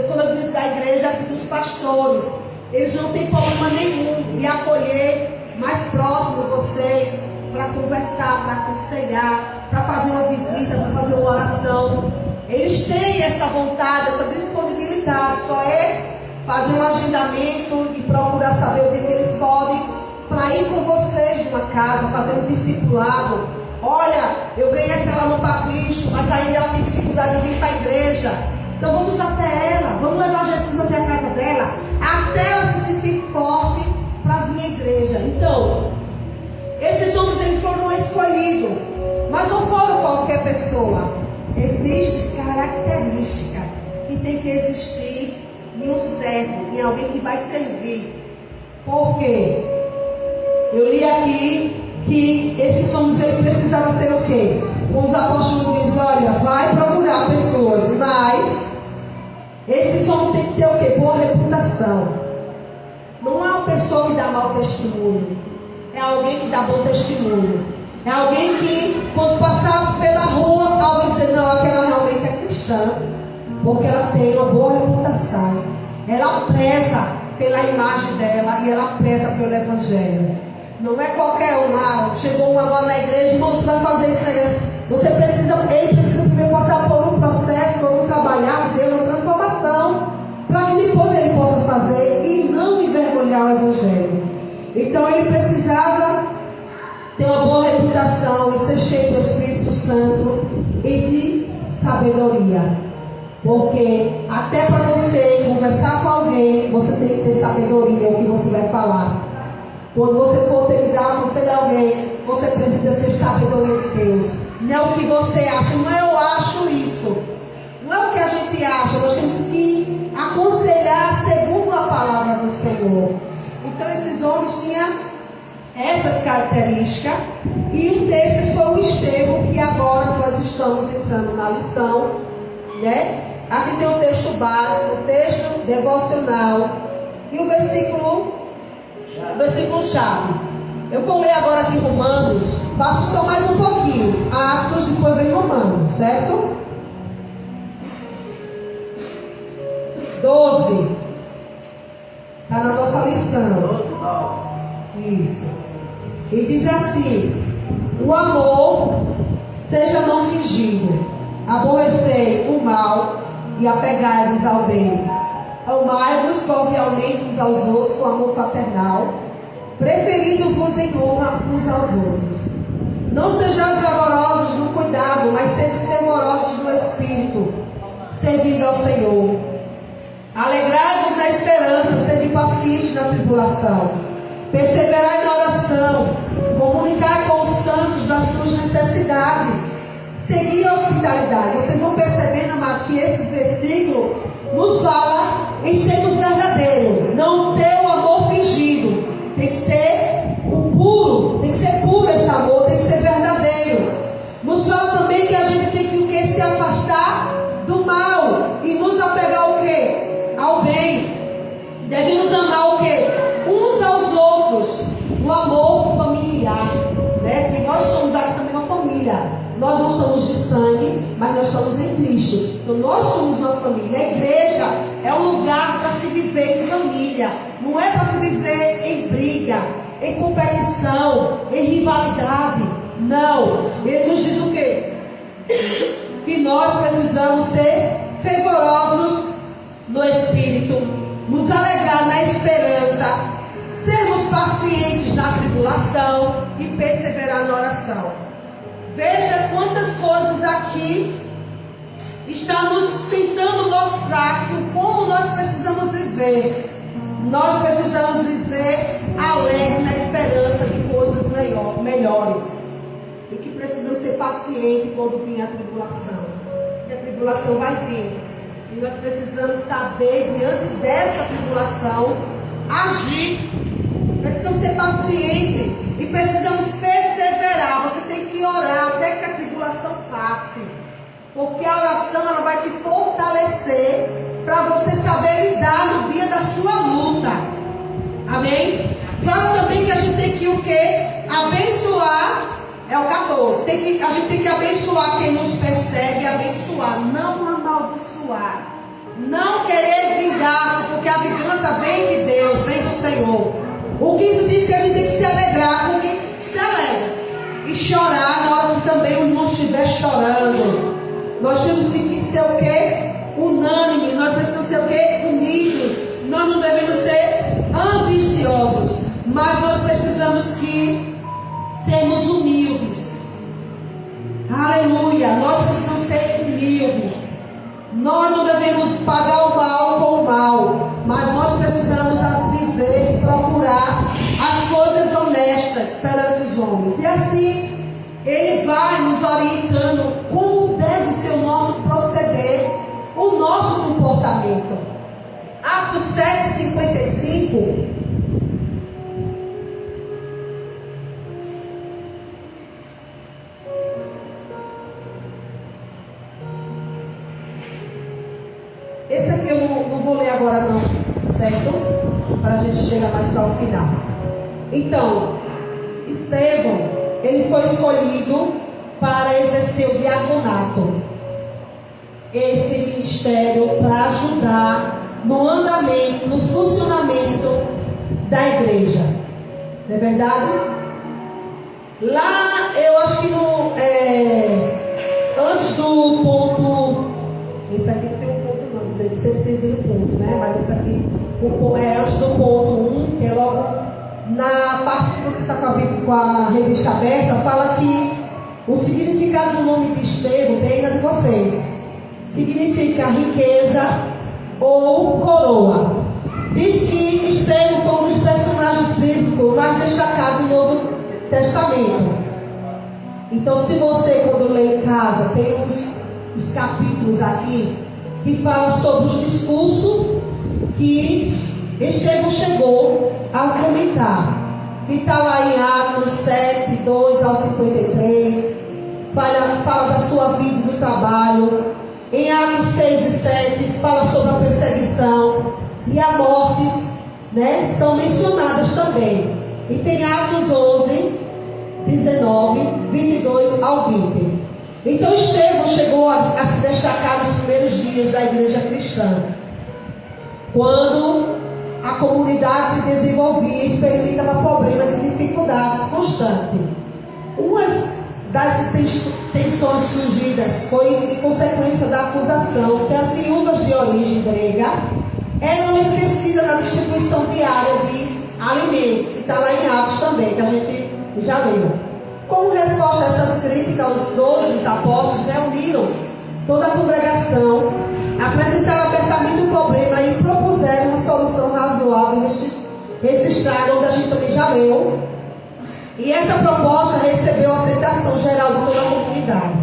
Quando eu digo da igreja, assim, dos pastores, eles não têm problema nenhum de acolher mais próximo vocês, para conversar, para aconselhar, para fazer uma visita, para fazer uma oração. Eles têm essa vontade, essa disponibilidade. Só é fazer um agendamento e procurar saber o que eles podem, para ir com vocês numa casa, fazer um discipulado. Olha, eu ganhei aquela mão para Cristo, mas ainda ela tem dificuldade de vir para a igreja. Então vamos até ela, vamos levar Jesus até a casa dela, até ela se sentir forte para vir à igreja. Então, esses homens eles foram escolhidos, mas não foram qualquer pessoa. Existem características que tem que existir em um servo, em alguém que vai servir. Por quê? Eu li aqui que esses homens eles precisavam ser o quê? Os apóstolos dizem: olha, vai procurar pessoas, mas esse homem tem que ter o quê? Boa reputação. Não é uma pessoa que dá mau testemunho, é alguém que dá bom testemunho. É alguém que, quando passar pela rua, alguém dizer: não, aquela realmente é cristã, porque ela tem uma boa reputação. Ela preza pela imagem dela e ela preza pelo evangelho. Não é qualquer um. Chegou uma agora na igreja, irmão, você vai fazer isso na igreja. Ele precisa primeiro passar por um processo, por um trabalhar de Deus, uma transformação, para que depois ele possa fazer e não envergonhar o evangelho. Então ele precisava ter uma boa reputação e ser cheio do Espírito Santo e de sabedoria. Porque até para você conversar com alguém, você tem que ter sabedoria o que você vai falar. Quando você for ter que dar um conselho a alguém, você precisa ter sabedoria de Deus. Não é o que você acha, não é eu acho isso. Não é o que a gente acha, nós temos que aconselhar segundo a palavra do Senhor. Então esses homens tinham essas características. E um desses foi o Estevão, que agora nós estamos entrando na lição, né? Aqui tem o texto básico, o texto devocional e o versículo-chave. Eu vou ler agora aqui Romanos, passo só mais um pouquinho. Atos, depois vem Romanos, certo? 12. Está na nossa lição. Isso. E diz assim: o amor seja não fingido, aborrecei o mal e apegai-vos ao bem. O Amai-vos cordialmente uns aos outros com amor fraternal, preferindo-vos em honra uns aos outros. Não sejais vigorosos no cuidado, mas sede fervorosos no espírito, servindo ao Senhor. Alegrai-vos na esperança, sede pacientes na tribulação. Perseverai na oração, comunicai com os santos das suas necessidades, segui a hospitalidade. Vocês vão percebendo, amado, que esses versículos nos falam em sermos verdadeiros, não ter o amor fingido. Tem que ser puro, tem que ser puro esse amor, tem que ser verdadeiro. Nos fala também que a gente tem que o quê? Se afastar do mal e nos apegar o quê? Ao bem. Devemos amar o quê? Uns aos outros. O amor familiar, né? Porque nós somos aqui também uma família. Nós não somos de sangue, mas nós somos em Cristo. Então nós somos uma família. A igreja é um lugar para se viver em família. Não é para se viver em briga, em competição, em rivalidade. Não. Ele nos diz o quê? Que nós precisamos ser fervorosos no Espírito, nos alegrar na esperança, sermos pacientes na tribulação e perseverar na oração. Veja quantas coisas aqui está nos tentando mostrar que como nós precisamos viver. Nós precisamos viver alegre na esperança de coisas melhores. E que precisamos ser pacientes quando vir a tribulação. Porque a tribulação vai vir. E nós precisamos saber, diante dessa tribulação, agir. Precisamos ser pacientes e precisamos perseverar. Você tem que orar até que a tribulação passe. Porque a oração ela vai te fortalecer para você saber lidar no dia da sua luta. Amém? Fala também que a gente tem que o quê? Abençoar. É o 14. A gente tem que abençoar quem nos persegue, abençoar, não amaldiçoar. Não querer vingança, porque a vingança vem de Deus, vem do Senhor. O 15 diz que a gente tem que se alegrar com quem se alegra. E chorar na hora que também o irmão estiver chorando. Nós temos que ser o quê? Unânime. Nós precisamos ser o quê? Unidos. Nós não devemos ser ambiciosos. Mas nós precisamos que sermos humildes. Aleluia. Nós precisamos ser humildes. Nós não devemos pagar o mal com o mal. Mas nós precisamos viver e procurar as coisas honestas perante os homens. E assim, ele vai nos orientando como deve ser o nosso proceder, o nosso comportamento. Atos 7:55. Esse aqui eu não vou ler agora não, certo? Para a gente chegar mais para o final. Então, Estevão, ele foi escolhido para exercer o diaconato. Esse ministério para ajudar no andamento, no funcionamento da igreja. Não é verdade? Lá, eu acho que antes do ponto... Esse aqui não tem um ponto não, sempre tem dizendo ponto, né? Mas esse aqui é antes do ponto 1, que é logo na parte que você está com a revista aberta, fala que o significado do nome de Estevão tem na de vocês. Significa riqueza ou coroa. Diz que Estevão foi um dos personagens bíblicos mais destacados do Novo Testamento. Então, se você, quando lê em casa, tem os capítulos aqui que fala sobre os discursos que Estevão chegou a comentar. Que está lá em Atos 7, 2 ao 53. Fala da sua vida e do trabalho. Em Atos 6 e 7 fala sobre a perseguição e a morte, né, são mencionadas também. E tem Atos 11, 19, 22 ao 20. Então Estevão chegou a se destacar nos primeiros dias da igreja cristã, quando a comunidade se desenvolvia e experimentava problemas e dificuldades constantes. Uma das tensões surgidas foi em consequência da acusação que as viúvas de origem grega eram esquecidas na distribuição diária de alimentos, que está lá em Atos também, que a gente já leu. Como resposta a essas críticas, os 12 apóstolos reuniram toda a congregação, apresentaram abertamente o problema e propuseram uma solução razoável registrada, onde a gente também já leu. E essa proposta recebeu a aceitação geral de toda a comunidade.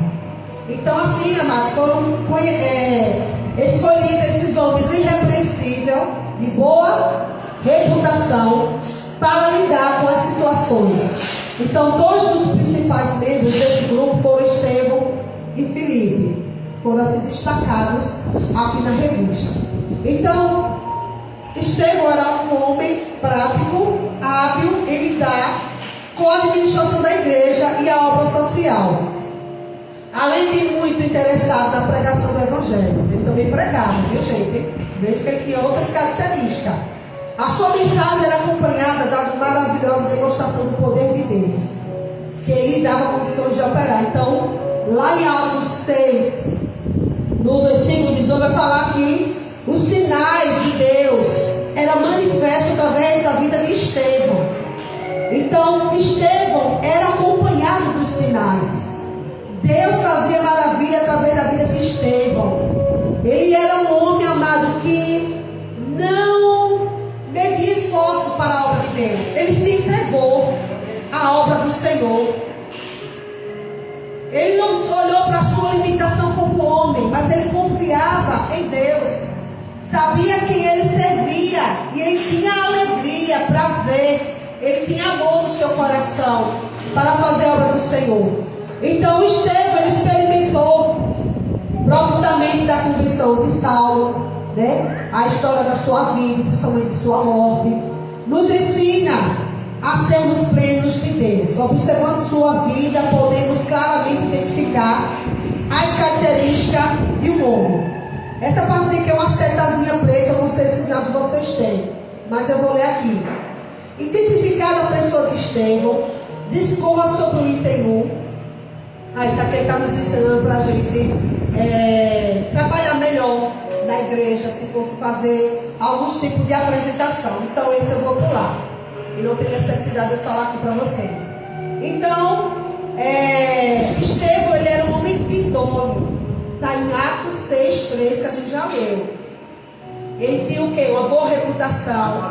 Então, assim, amados, foram escolhidos esses homens irrepreensíveis, de boa reputação, para lidar com as situações. Então, dois dos principais membros desse grupo foram Estevão e Filipe. Foram assim destacados aqui na revista. Então, Estevão era um homem prático, hábil em lidar com a administração da igreja e a obra social. Além de muito interessado na pregação do Evangelho. Ele também pregava, viu, gente? Veja que ele tinha outras características. A sua mensagem era acompanhada da maravilhosa demonstração do poder de Deus, que ele dava condições de operar. Então, lá em Atos 6, no versículo 18, vai falar que os sinais de Deus eram manifestos através da vida de Estevão. Então, Estevão era acompanhado dos sinais. Deus fazia maravilha através da vida de Estevão. Ele era um homem, amado, que não media esforço para a obra de Deus. Ele se entregou à obra do Senhor. Ele não olhou para a sua limitação como homem, mas ele confiava em Deus. Sabia quem ele servia. E ele tinha alegria, prazer. Ele tinha amor no seu coração para fazer a obra do Senhor. Então Estevão, ele experimentou profundamente da convicção de Saulo, né? A história da sua vida, principalmente de sua morte, nos ensina a sermos plenos de Deus. Observando sua vida, podemos claramente identificar as características de um homem. Essa partezinha que é uma setazinha preta, eu não sei se nada vocês têm, mas eu vou ler aqui. Identificada a pessoa de Estevão, discorra sobre o item 1. Isso aqui está nos ensinando para a gente trabalhar melhor na igreja, se fosse fazer alguns tipos de apresentação. Então, esse eu vou pular. E não tem necessidade de eu falar aqui para vocês. Então, Estevão, ele era um homem idôneo. Está em Atos 6:3, que a gente já leu. Ele tinha o quê? Uma boa reputação,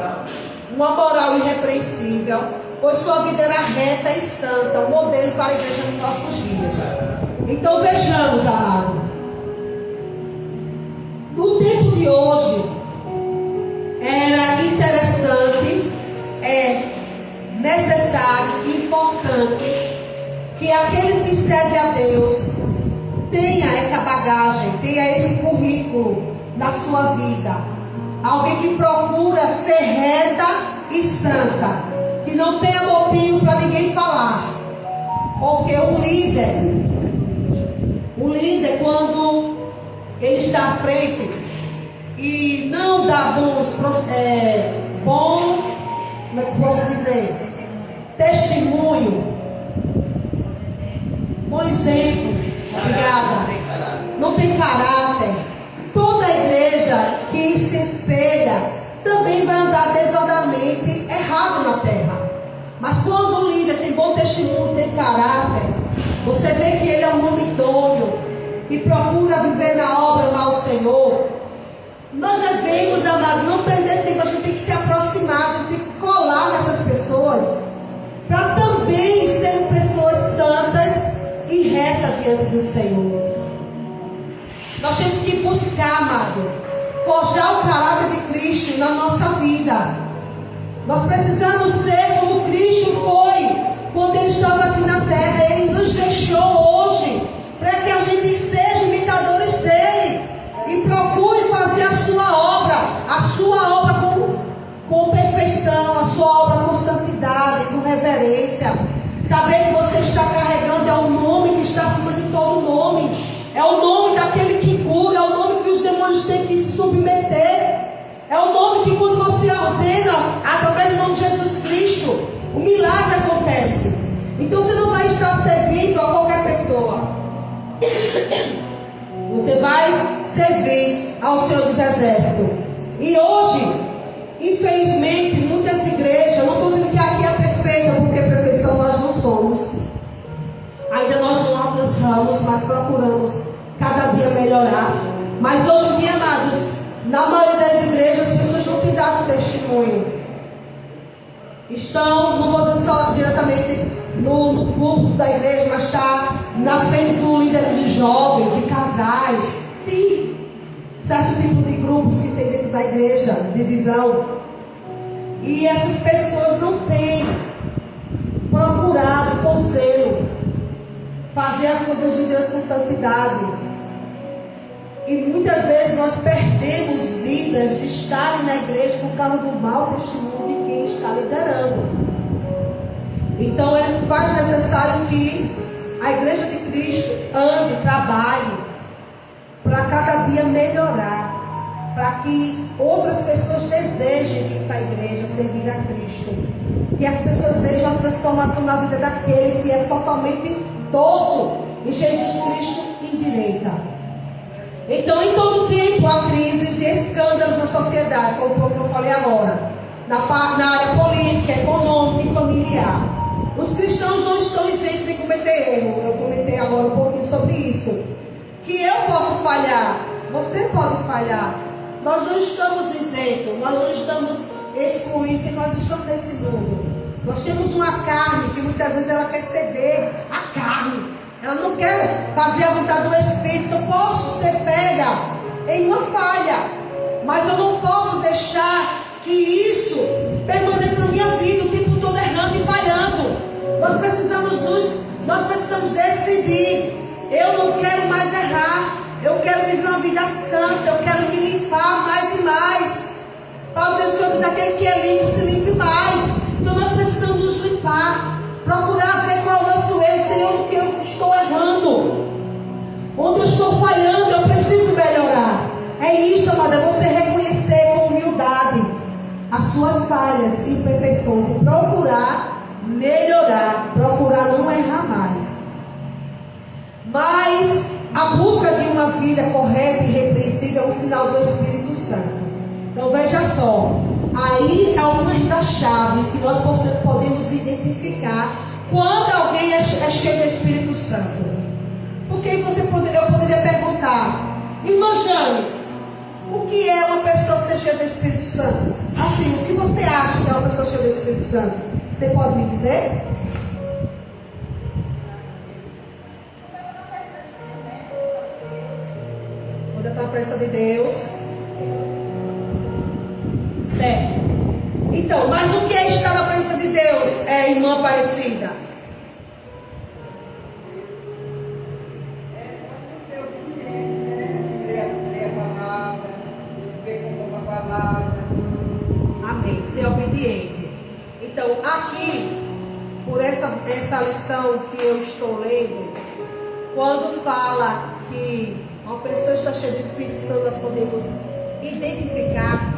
uma moral irrepreensível, pois sua vida era reta e santa, um modelo para a igreja nos nossos dias. Então vejamos, amado. No tempo de hoje, era interessante, necessário e importante que aquele que serve a Deus tenha essa bagagem, tenha esse currículo na sua vida. Alguém que procura ser reta e santa, que não tenha motivo para ninguém falar. Porque um líder, quando ele está à frente e não dá como é que posso dizer, testemunho, bom exemplo, obrigada, não tem caráter, toda a igreja que se espelha também vai andar desordenadamente errado na terra. Mas quando o líder tem bom testemunho, tem caráter, você vê que ele é um homem idôneo e procura viver na obra lá o Senhor. Nós devemos, amado, não perder tempo. A gente tem que se aproximar, a gente tem que colar nessas pessoas para também serem pessoas santas e retas diante do Senhor. Nós temos que buscar, amado, forjar o caráter de Cristo na nossa vida. Nós precisamos ser como Cristo foi quando Ele estava aqui na terra. Ele nos deixou hoje para que a gente seja imitadores dEle e procure fazer a sua obra com perfeição, a sua obra com santidade, com reverência. Saber que você está carregando é o nome que está acima de todo nome. É o nome daquele que cura, é o nome que os demônios têm que se submeter. É o nome que quando você ordena, através do nome de Jesus Cristo, o milagre acontece. Então você não vai estar servindo a qualquer pessoa. Você vai servir ao Senhor dos Exércitos. E hoje, infelizmente, muitas igrejas, não estou dizendo que aqui é perfeita, porque perfeição nós não somos. Ainda nós não alcançamos, mas procuramos cada dia melhorar. Mas hoje em dia, amados, na maioria das igrejas, as pessoas não têm dado testemunho. Estão, não vou dizer só diretamente no púlpito da igreja, mas está na frente do líder de jovens, de casais, de certo tipo de grupos que tem dentro da igreja, divisão. E essas pessoas não têm procurado com zelo fazer as coisas de Deus com santidade. E muitas vezes nós perdemos vidas de estarem na igreja por causa do mau testemunho de quem está liderando. Então ele faz necessário que a igreja de Cristo ande, trabalhe para cada dia melhorar, para que outras pessoas desejem vir para a igreja servir a Cristo, que as pessoas vejam a transformação na vida daquele que é totalmente torto e Jesus Cristo endireita. Então, em todo tempo há crises e escândalos na sociedade, foi um pouco que eu falei agora, na área política, econômica e familiar. Os cristãos não estão isentos de cometer erro. Eu comentei agora um pouquinho sobre isso. Que eu posso falhar, você pode falhar. Nós não estamos isentos, nós não estamos excluídos, que nós estamos nesse mundo. Nós temos uma carne que muitas vezes ela quer ceder a carne. Ela não quer fazer a vontade do Espírito. Eu posso ser pega em uma falha, mas eu não posso deixar que isso permaneça na minha vida o tempo todo errando e falhando. Nós precisamos decidir. Eu não quero mais errar. Eu quero viver uma vida santa. Eu quero me limpar mais e mais. Paulo diz: aquele que é limpo se limpe mais. Então nós precisamos nos limpar, procurar ver qual é o nosso erro, Senhor, no que eu estou errando, onde eu estou falhando, eu preciso melhorar. É isso, amada, é você reconhecer com humildade as suas falhas e imperfeições e procurar melhorar, procurar não errar mais. Mas a busca de uma vida correta e irrepreensível é um sinal do Espírito Santo. Então veja só, aí é uma das chaves que nós podemos identificar quando alguém é cheio do Espírito Santo. Porque eu poderia perguntar: irmã Janes, o que é uma pessoa ser cheia do Espírito Santo? Assim, o que você acha que é uma pessoa cheia do Espírito Santo? Você pode me dizer? Quando é para a presença de Deus. Certo. Então, mas o que é estar na presença de Deus, irmã Aparecida? Amém. Ser obediente. Então, aqui, por essa lição que eu estou lendo, quando fala que uma pessoa está cheia do Espírito Santo, nós podemos identificar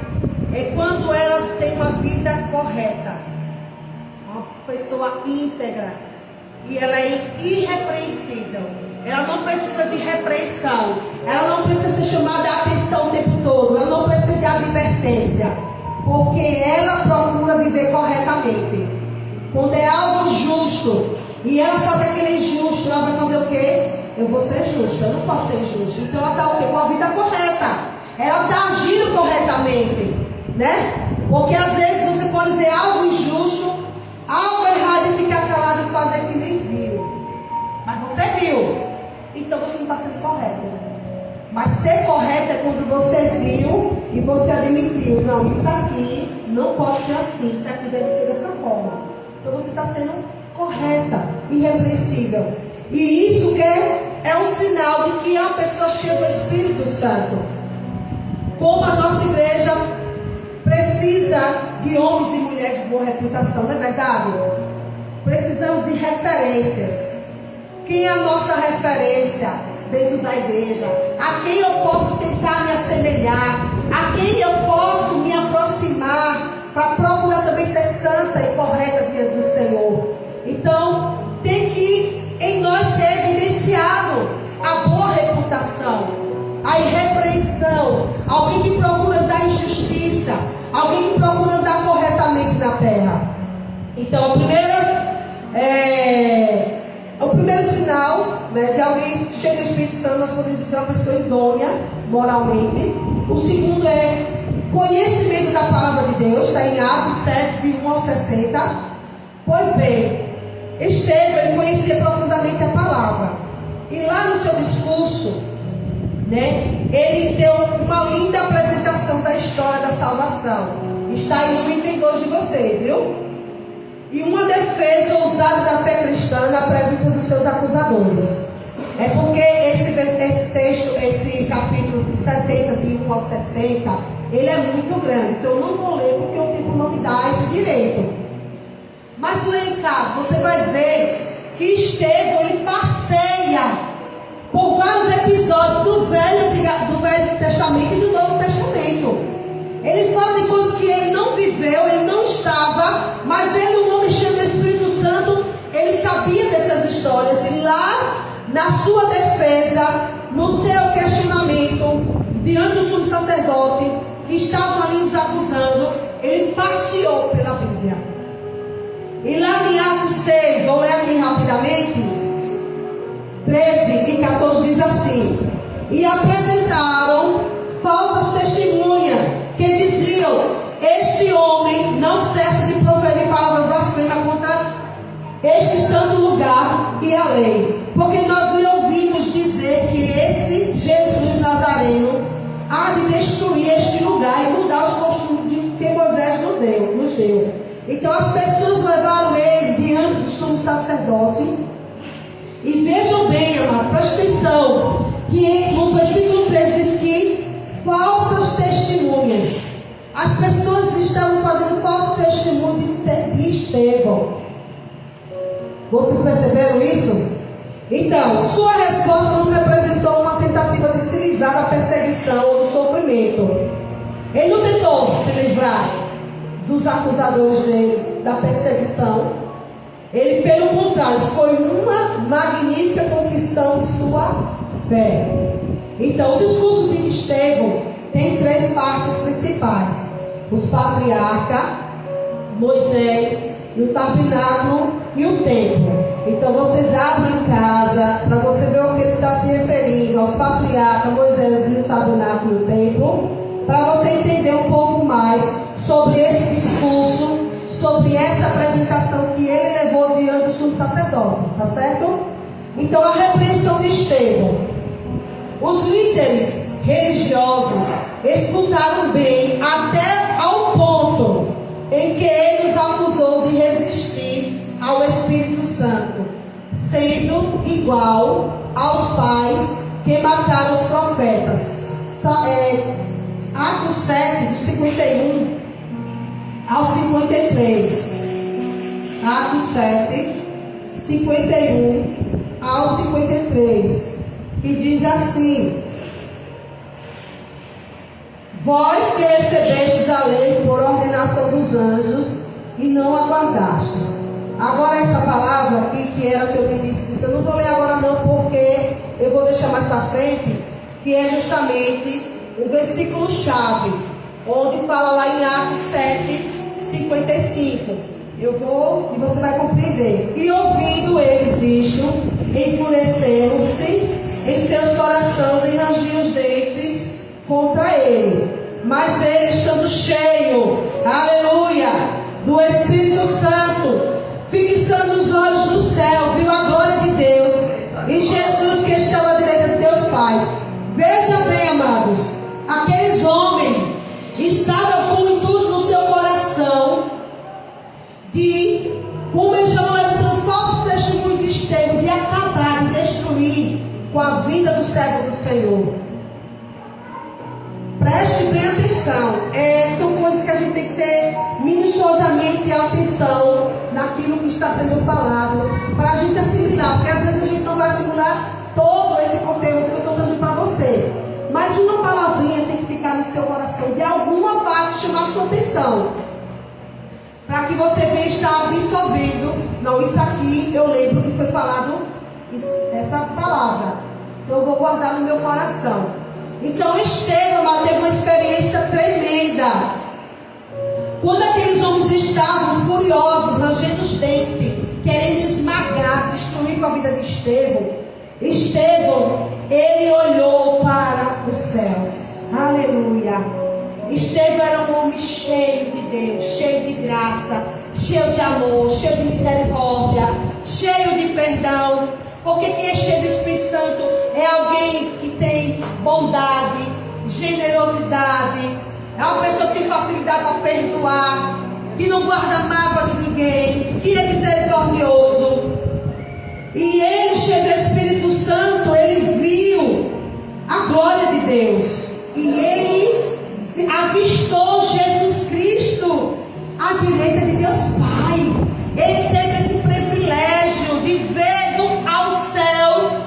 é quando ela tem uma vida correta, uma pessoa íntegra, e ela é irrepreensível. Ela não precisa de repreensão, ela não precisa ser chamada a atenção o tempo todo, ela não precisa de advertência, porque ela procura viver corretamente. Quando é algo injusto e ela sabe que aquele é injusto, ela vai fazer o quê? Eu vou ser justa, eu não posso ser injusta. Então ela está o quê? Com a vida correta, ela está agindo corretamente, né? Porque às vezes você pode ver algo injusto, algo errado e ficar calado e fazer que nem viu. Mas você viu, então você não está sendo correto. Mas ser correto é quando você viu e você admitiu: não, isso aqui não pode ser assim, isso aqui deve ser dessa forma. Então você está sendo correta, irrepreensível. E isso que é um sinal de que é uma pessoa cheia do Espírito Santo. Como a nossa igreja precisa de homens e mulheres de boa reputação, não é verdade? Precisamos de referências. Quem é a nossa referência dentro da igreja? A quem eu posso tentar me assemelhar? A quem eu posso me aproximar para procurar também ser santa e correta diante do Senhor? Então, tem que em nós ser evidenciado a boa reputação, a irrepreensão, alguém que procura dar injustiça, alguém que procura andar corretamente na terra. Então, o primeiro sinal, né, de alguém cheio do Espírito Santo, nós podemos dizer uma pessoa idônea moralmente. O segundo é conhecimento da palavra de Deus, está em Atos 7, de 1 ao 60. Pois bem, Estevão, ele conhecia profundamente a palavra. E lá no seu discurso, né, ele deu uma linda apresentação da história da salvação. Está aí no item 2 de vocês, viu? E uma defesa ousada da fé cristã na presença dos seus acusadores. É porque esse texto, esse capítulo 70, de 1 ao 60, ele é muito grande. Então eu não vou ler porque o tempo não me dá esse direito. Mas leia em casa, você vai ver que Estevão, ele passeia por vários episódios do Velho Testamento e do Novo Testamento. Ele fala de coisas que ele não viveu, ele não estava, mas ele, o nome cheio do Espírito Santo, ele sabia dessas histórias. E lá, na sua defesa, no seu questionamento, diante do sumo sacerdote, que estavam ali os acusando, ele passeou pela Bíblia. E lá em Atos 6, vou ler aqui rapidamente, 13 e 14 diz assim: e apresentaram falsas testemunhas, que diziam: este homem não cessa de proferir palavras blasfemas contra este santo lugar e a lei, porque nós lhe ouvimos dizer que esse Jesus Nazareno há de destruir este lugar e mudar os costumes que Moisés nos deu. Então as pessoas levaram ele diante do sumo sacerdote. E vejam bem, amado, preste atenção, que no versículo 3 diz que falsas testemunhas. As pessoas estavam fazendo falso testemunho de Estevão. Vocês perceberam isso? Então, sua resposta não representou uma tentativa de se livrar da perseguição ou do sofrimento. Ele não tentou se livrar dos acusadores dele, da perseguição. Ele, pelo contrário, foi uma magnífica confissão de sua fé. Então, o discurso de Estevão tem 3 partes principais: os patriarcas, Moisés, e o tabernáculo e o templo. Então vocês abrem em casa para você ver o que ele está se referindo aos patriarcas, Moisés e o tabernáculo e o templo, para você entender um pouco mais sobre esse discurso, sobre essa apresentação que ele levou diante do sumo sacerdote, tá certo? Então a repreensão de Estevão. Os líderes religiosos escutaram bem até ao ponto em que ele os acusou de resistir ao Espírito Santo, sendo igual aos pais que mataram os profetas. Atos 7, do 51 ao 53. Atos 7, 51 ao 53, que diz assim: vós que recebestes a lei por ordenação dos anjos e não aguardastes. Agora essa palavra aqui, que era que eu me disse, eu não vou ler agora não, porque eu vou deixar mais para frente, que é justamente o versículo chave, onde fala lá em Atos 7, 55. Eu vou e você vai compreender. E ouvindo eles isto, enfureceram-se em seus corações e rangiam os dentes contra ele. Mas ele, estando cheio, aleluia, do Espírito Santo, fixando os olhos no céu, viu a glória de Deus e Jesus que estava à direita de Deus Pai. Veja bem, amados, aqueles homens estavam com tudo no seu coração de, como eles estavam levantando falsos testemunhos de Estevão, de acabar, de destruir com a vida do servo do Senhor. Preste bem atenção. São coisas que a gente tem que ter minuciosamente atenção naquilo que está sendo falado, para a gente assimilar, porque às vezes a gente não vai assimilar todo esse conteúdo que eu estou dando para você, mas uma palavrinha tem que ficar no seu coração, de alguma parte chamar a sua atenção, para que você venha estar absorvendo. Não, isso aqui eu lembro que foi falado, essa palavra, então eu vou guardar no meu coração. Então Estevão teve uma experiência tremenda Quando aqueles homens estavam furiosos, rangendo os dentes, querendo esmagar, destruir com a vida de Estevão, ele olhou para os céus. Aleluia. Estevão era um homem cheio de Deus, cheio de graça, cheio de amor, cheio de misericórdia, cheio de perdão. Porque quem é cheio do Espírito Santo é alguém que tem bondade, generosidade, é uma pessoa que tem facilidade para perdoar, que não guarda mágoa de ninguém, que é misericordioso. E ele, cheio do Espírito Santo, ele viu a glória de Deus. E ele avistou Jesus Cristo à direita de Deus Pai. Ele teve esse privilégio de ver aos céus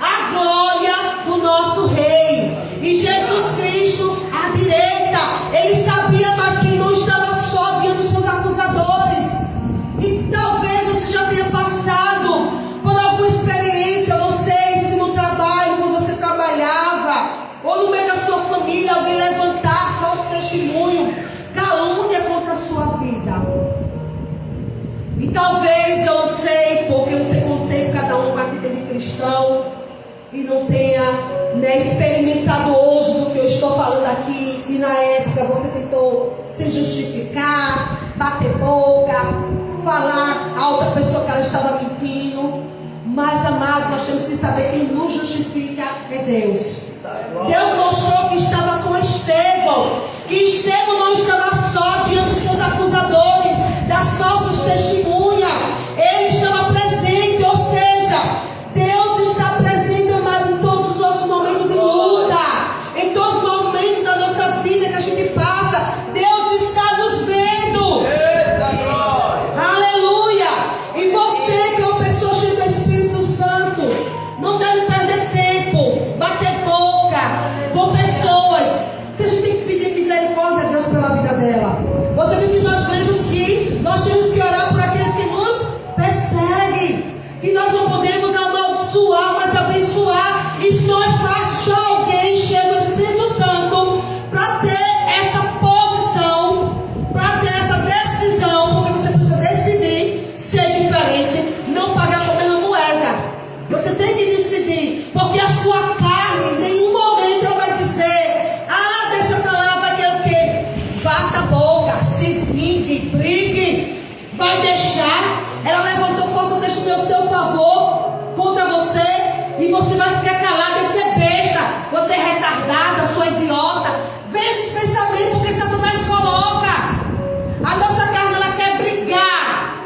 a glória do nosso Rei. E Jesus Cristo à direita, ele sabia mais que ele não estava só diante dos seus acusadores. E talvez você já tenha passado por alguma experiência, eu não sei se no trabalho, quando você trabalhava, ou no meio da sua família, alguém levantar falso testemunho, calúnia contra a sua vida. E talvez, eu não sei, porque eu não sei quanto tempo cada um vai ter de cristão, e não tenha experimentado hoje do que eu estou falando aqui, e na época você tentou se justificar, bater boca, falar a outra pessoa que ela estava mentindo. Mas, amados, nós temos que saber que quem nos justifica é Deus. Deus mostrou que estava com Estevão, que Estevão não estava só diante dos seus acusadores, das falsas testemunhas. Ele estava presente, ou seja, Deus está presente, amado, em todos os nossos momentos de luta, em todos os momentos da nossa vida que a gente passa. Deus está nos vendo. Eita glória! Aleluia! E você que é uma pessoa cheia do Espírito Santo, não deve perder tempo, bater boca com pessoas que a gente tem que pedir misericórdia a Deus pela vida dela. Você viu que nós lemos que nós temos que orar por aqueles que nos perseguem, que nós não podemos amaldiçoar, mas abençoar. Isso não é fácil. Só alguém cheio do Espírito Santo para ter essa posição, para ter essa decisão, porque você precisa decidir ser diferente, não pagar com a mesma moeda. Você tem que decidir, porque a sua carne, em nenhum momento ela vai dizer: ah, deixa pra lá, vai querer o quê? Bata a boca, se vingue, brigue. Vai deixar? Ela levantou força, deixa o meu seu favor contra você, e você vai ficar calada e ser besta. Você é retardada, sua idiota. Vê esses pensamentos, porque Satanás coloca. A nossa carne, ela quer brigar,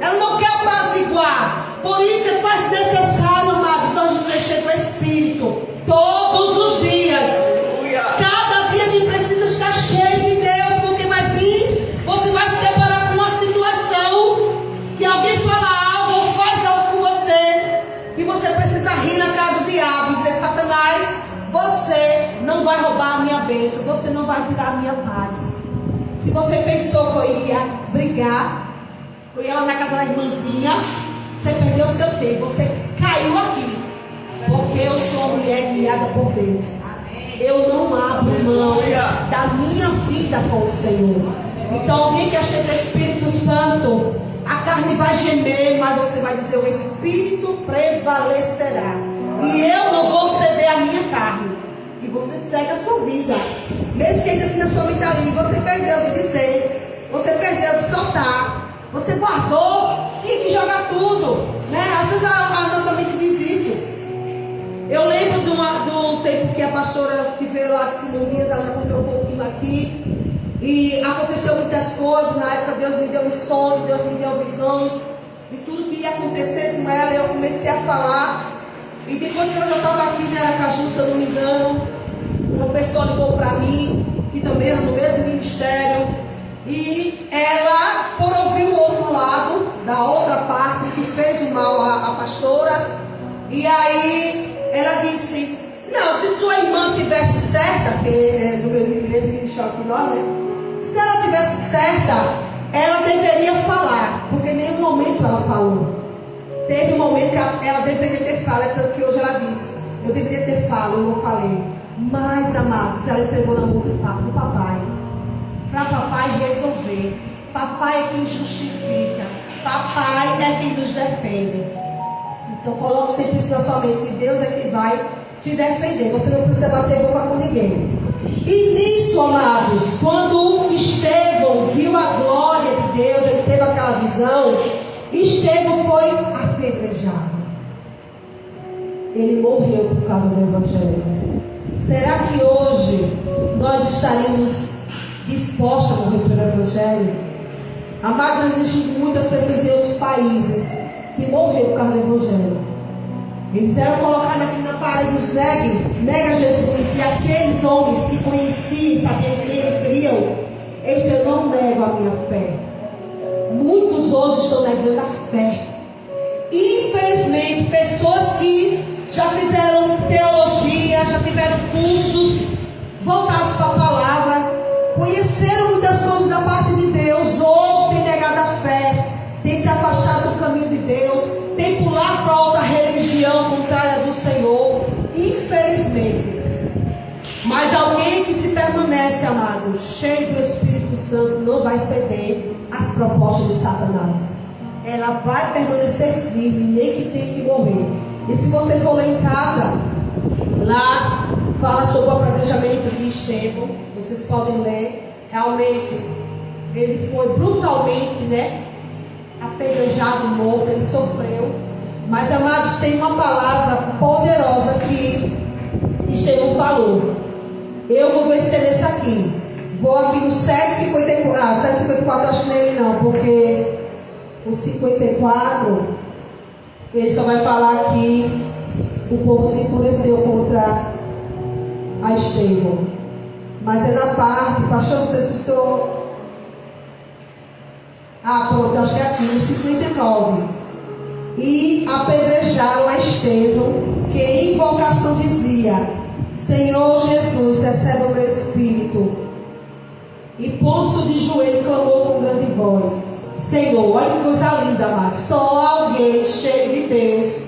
ela não quer apaziguar. Por isso é faz necessário, amados, nós nos encher do Espírito todos os dias. Cada dia a gente precisa estar cheio de Deus, porque vai vir, você vai se deparar com uma situação que alguém fala algo ou faz algo com você, e você precisa rir na cara do diabo e dizer: Satanás, você não vai roubar a minha bênção, você não vai tirar a minha paz. Se você pensou que eu ia brigar, eu ia lá na casa da irmãzinha, você perdeu o seu tempo, você caiu aqui, porque eu sou uma mulher guiada por Deus. Eu não abro mão da minha vida com o Senhor. Então, alguém que acha que é Espírito Santo, a carne vai gemer, mas você vai dizer: o Espírito prevalecerá, e eu não vou ceder a minha carne. E você segue a sua vida, mesmo que ainda na sua mente ali você perdeu de dizer, você perdeu de soltar, você guardou, tinha que jogar tudo, né? Às vezes a nossa mente diz isso. Eu lembro de um tempo que a pastora que veio lá de Simonias, ela já contou um pouquinho aqui, e aconteceu muitas coisas. Na época Deus me deu sonhos, Deus me deu visões de tudo que ia acontecer com ela. Eu comecei a falar, e depois que ela já estava aqui em Aracaju, se eu não me engano, uma pessoa ligou para mim, que também era do mesmo ministério, e ela, por ouvir o outro lado, da outra parte, que fez o mal à pastora, e aí ela disse: não, se sua irmã tivesse certa, que é do mesmo ministério que nós, né? Se ela tivesse certa, ela deveria falar, porque em nenhum momento ela falou. Teve um momento que ela deveria ter fala, tanto que hoje ela disse: eu deveria ter fala, eu não falei. Mas, amados, ela entregou na mão do papai, para papai resolver. vê. Papai é quem justifica. Papai é quem nos defende. Então coloque sempre isso na sua mente, que Deus é quem vai te defender. Você não precisa bater boca com ninguém. E nisso, amados, quando Estevão viu a glória de Deus, ele teve aquela visão, Estevão foi apedrejado. Ele morreu por causa do Evangelho. Será que hoje nós estaremos dispostos a morrer pelo Evangelho? Amados, existem muitas pessoas em outros países que morreram por causa do Evangelho. Eles eram colocar assim na parede, os nega Jesus. E aqueles homens que conheciam, sabiam que ele criam, eles disseram: eu não nego a minha fé. Muitos hoje estão negando a fé. Infelizmente, pessoas que já fizeram teologia, já tiveram cursos voltados para a palavra, conheceram muitas coisas da parte de Deus, hoje tem negado a fé, tem se afastado do caminho de Deus, tem pulado para outra religião contrária do Senhor, infelizmente. Mas alguém que se permanece, amado, cheio do Espírito Santo, não vai ceder às propostas de Satanás. Ela vai permanecer firme, nem que tenha que morrer. E se você for lá em casa, lá fala sobre o apedrejamento de Estevão. Vocês podem ler. Realmente, ele foi brutalmente, apedrejado, morto, ele sofreu. Mas, amados, tem uma palavra poderosa que Estevão falou. Eu vou vencer nesse aqui. Vou aqui no 7,54. 7,54 acho que não é ele não, porque o 54, ele só vai falar que o povo se enfureceu contra a Estevão. Mas é na parte, pastor, não sei se o senhor... pronto, acho que é aqui, no 59. E apedrejaram a Estevão, que em invocação dizia: Senhor Jesus, recebe o meu espírito. E pondo-se de joelho, clamou com grande voz: Senhor, olha que coisa linda, amado. Só alguém cheio de Deus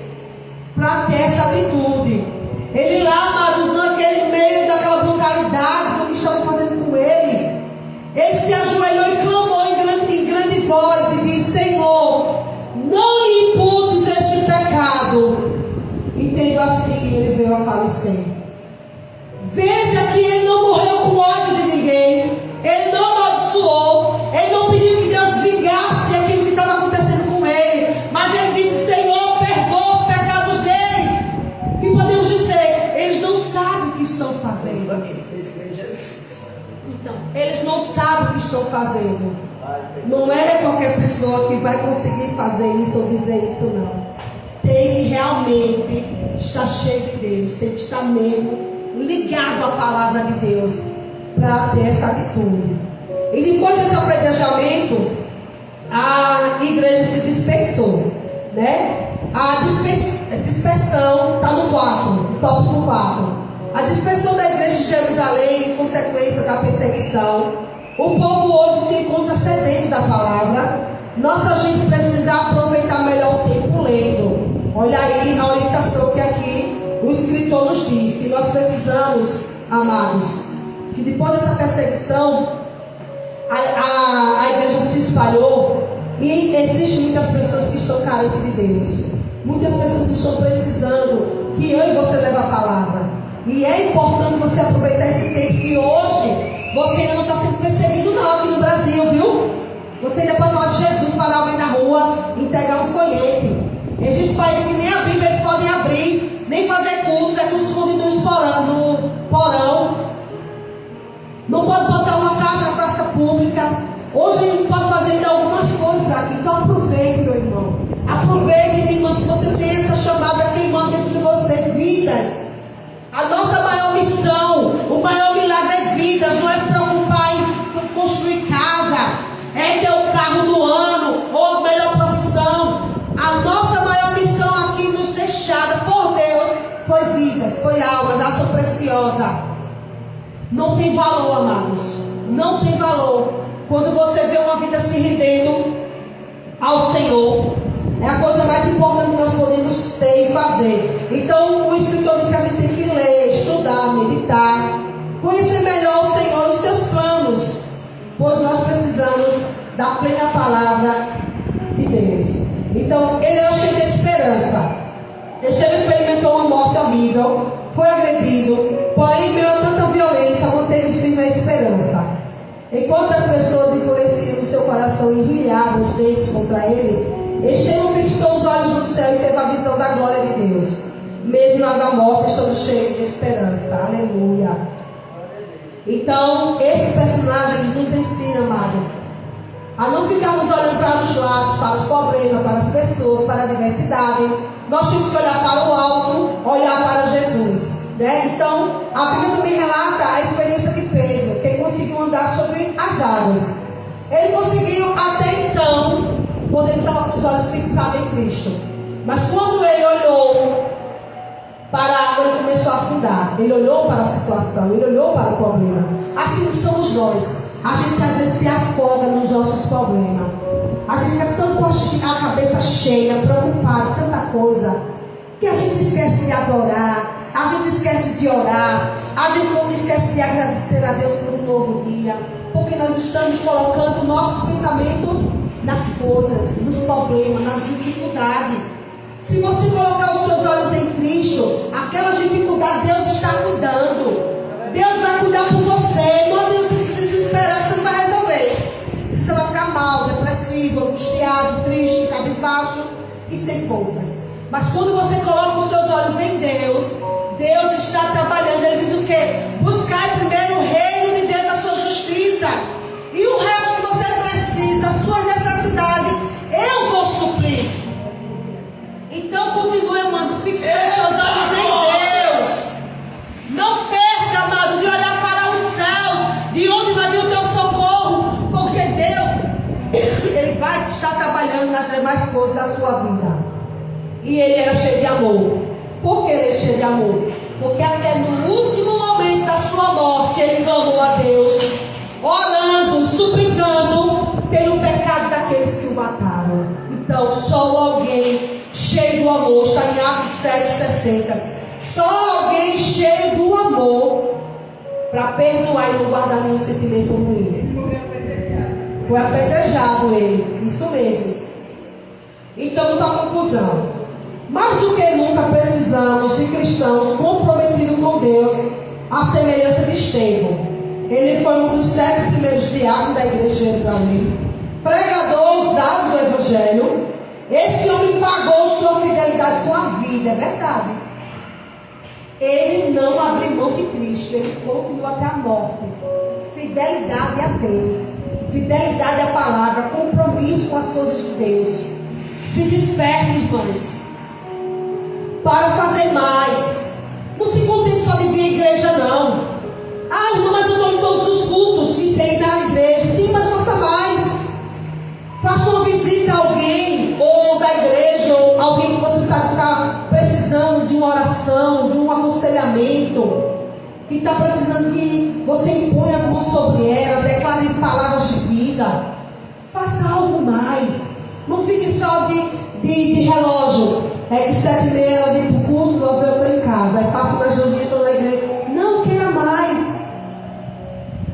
para ter essa atitude. Ele lá, amados, naquele meio daquela brutalidade do que estavam fazendo com ele, ele se ajoelhou e clamou em grande voz e disse: Senhor, não lhe imputes este pecado. Entendo assim, ele veio a falecer. Veja que ele não morreu com ódio de ninguém, ele não amaldiçoou, ele não pediu que Deus vingasse aquilo que estava acontecendo com ele, mas ele disse: Senhor, perdoa os pecados dele. E podemos dizer, eles não sabem o que estão fazendo. Então, eles não sabem o que estão fazendo. Não é qualquer pessoa que vai conseguir fazer isso ou dizer isso, não. Tem que realmente estar cheio de Deus, tem que estar mesmo ligado à palavra de Deus para ter essa atitude. E depois desse apedrejamento, a igreja se dispersou, A dispersão está no 4, no tópico 4. A dispersão da igreja de Jerusalém em consequência da perseguição. O povo hoje se encontra sedento da palavra. Nossa gente precisa aproveitar melhor o tempo lendo. Olha aí a orientação que aqui o escritor nos diz, que nós precisamos, amados, que depois dessa perseguição, a igreja se espalhou e existem muitas pessoas que estão carentes de Deus. Muitas pessoas estão precisando que eu e você leve a palavra. E é importante você aproveitar esse tempo, que hoje você ainda não está sendo perseguido não aqui no Brasil, viu? Você ainda pode falar de Jesus para alguém na rua, entregar um folhete. Existem países que nem a Bíblia eles podem abrir, nem fazer cultos, é tudo escondido no porão. Não pode botar uma caixa na praça pública. Hoje a gente pode fazer ainda algumas coisas aqui. Então aproveite, meu irmão. Aproveite, minha irmã, se você tem essa chamada queimando dentro de você, vidas. A nossa maior missão, o maior milagre é vidas. Não é preocupar em construir casa, é ter o carro do ano ou a melhor profissão. A nossa maior missão aqui nos deixada por Deus foi vidas, foi almas, ação preciosa. Não tem valor, amados. Não tem valor. Quando você vê uma vida se rendendo ao Senhor, é a coisa mais importante que nós podemos ter e fazer. Então o escritor diz que a gente tem que ler, estudar, meditar, conhecer melhor o Senhor e os seus planos, pois nós precisamos horrível, foi agredido, porém, em meio a tanta violência, manteve firme a esperança. Enquanto as pessoas enfureciam no seu coração e enrilhavam os dentes contra ele, Estevão fixou os olhos no céu e teve a visão da glória de Deus. Mesmo na morte, estamos cheios de esperança. Aleluia. Então, esse personagem nos ensina, amado, a não ficarmos olhando para os lados, para os problemas, para as pessoas, para a diversidade. Nós temos que olhar para o alto, olhar para Jesus, né? Então, a Bíblia também relata a experiência de Pedro, que ele conseguiu andar sobre as águas. Ele conseguiu até então, quando ele estava com os olhos fixados em Cristo. Mas quando ele olhou para a água, ele começou a afundar. Ele olhou para a situação, ele olhou para o problema. Assim como somos nós. A gente às vezes se afoga nos nossos problemas. A gente fica tão com a cabeça cheia, preocupado, tanta coisa, que a gente esquece de adorar, a gente esquece de orar, a gente esquece de agradecer a Deus por um novo dia, porque nós estamos colocando o nosso pensamento nas coisas, nos problemas, nas dificuldades. Se você colocar os seus olhos em Cristo, aquelas dificuldades Deus está cuidando. Deus vai cuidar por você. Não adianta você se desesperar que você não vai resolver. Você vai ficar mal, depressivo, angustiado, triste, cabisbaixo e sem forças. Mas quando você coloca os seus olhos em Deus, Deus está trabalhando. Ele diz o quê? Buscai primeiro o reino de Deus, a sua justiça. E o resto que você precisa, as suas necessidades, eu vou suprir. Então continue, amado, fixe seus olhos em Deus. Não perca, amado, de olhar para os céus, de onde vai vir o teu socorro, porque Deus, Ele vai estar trabalhando nas demais coisas da sua vida. E Ele era cheio de amor. Por que Ele é cheio de amor? Porque até no último momento da sua morte, Ele clamou a Deus, orando, suplicando pelo pecado daqueles que o mataram. Então, só alguém cheio do amor, está em Atos 7,60. Só alguém cheio do amor para perdoar e não guardar nenhum sentimento ruim. Foi apedrejado ele, isso mesmo. Então, na conclusão, mais do que nunca precisamos de cristãos comprometidos com Deus, à semelhança de Estevão. Ele foi um dos 7 primeiros diáconos da igreja de Jerusalém, pregador ousado do Evangelho. Esse homem pagou sua fidelidade com a vida, é verdade. Ele não abriu mão de Cristo, ele continuou até a morte. Fidelidade a Deus, fidelidade à palavra, compromisso com as coisas de Deus. Se desperte, irmãs, para fazer mais. Não se contente só de vir à igreja, não. Ah, irmã, mas eu estou em todos os cultos que tem na igreja. Sim, mas faça mais. Faça uma visita a alguém, ou da igreja, ou alguém que você sabe que está precisando de uma oração, de um aconselhamento, que está precisando que você imponha as mãos sobre ela, declare palavras de vida. Faça algo mais. Não fique só de relógio. É que 7h30 ela vem para o culto, 9h eu estou em casa. Aí passa mais 2 dias, estou na igreja. Não queira mais.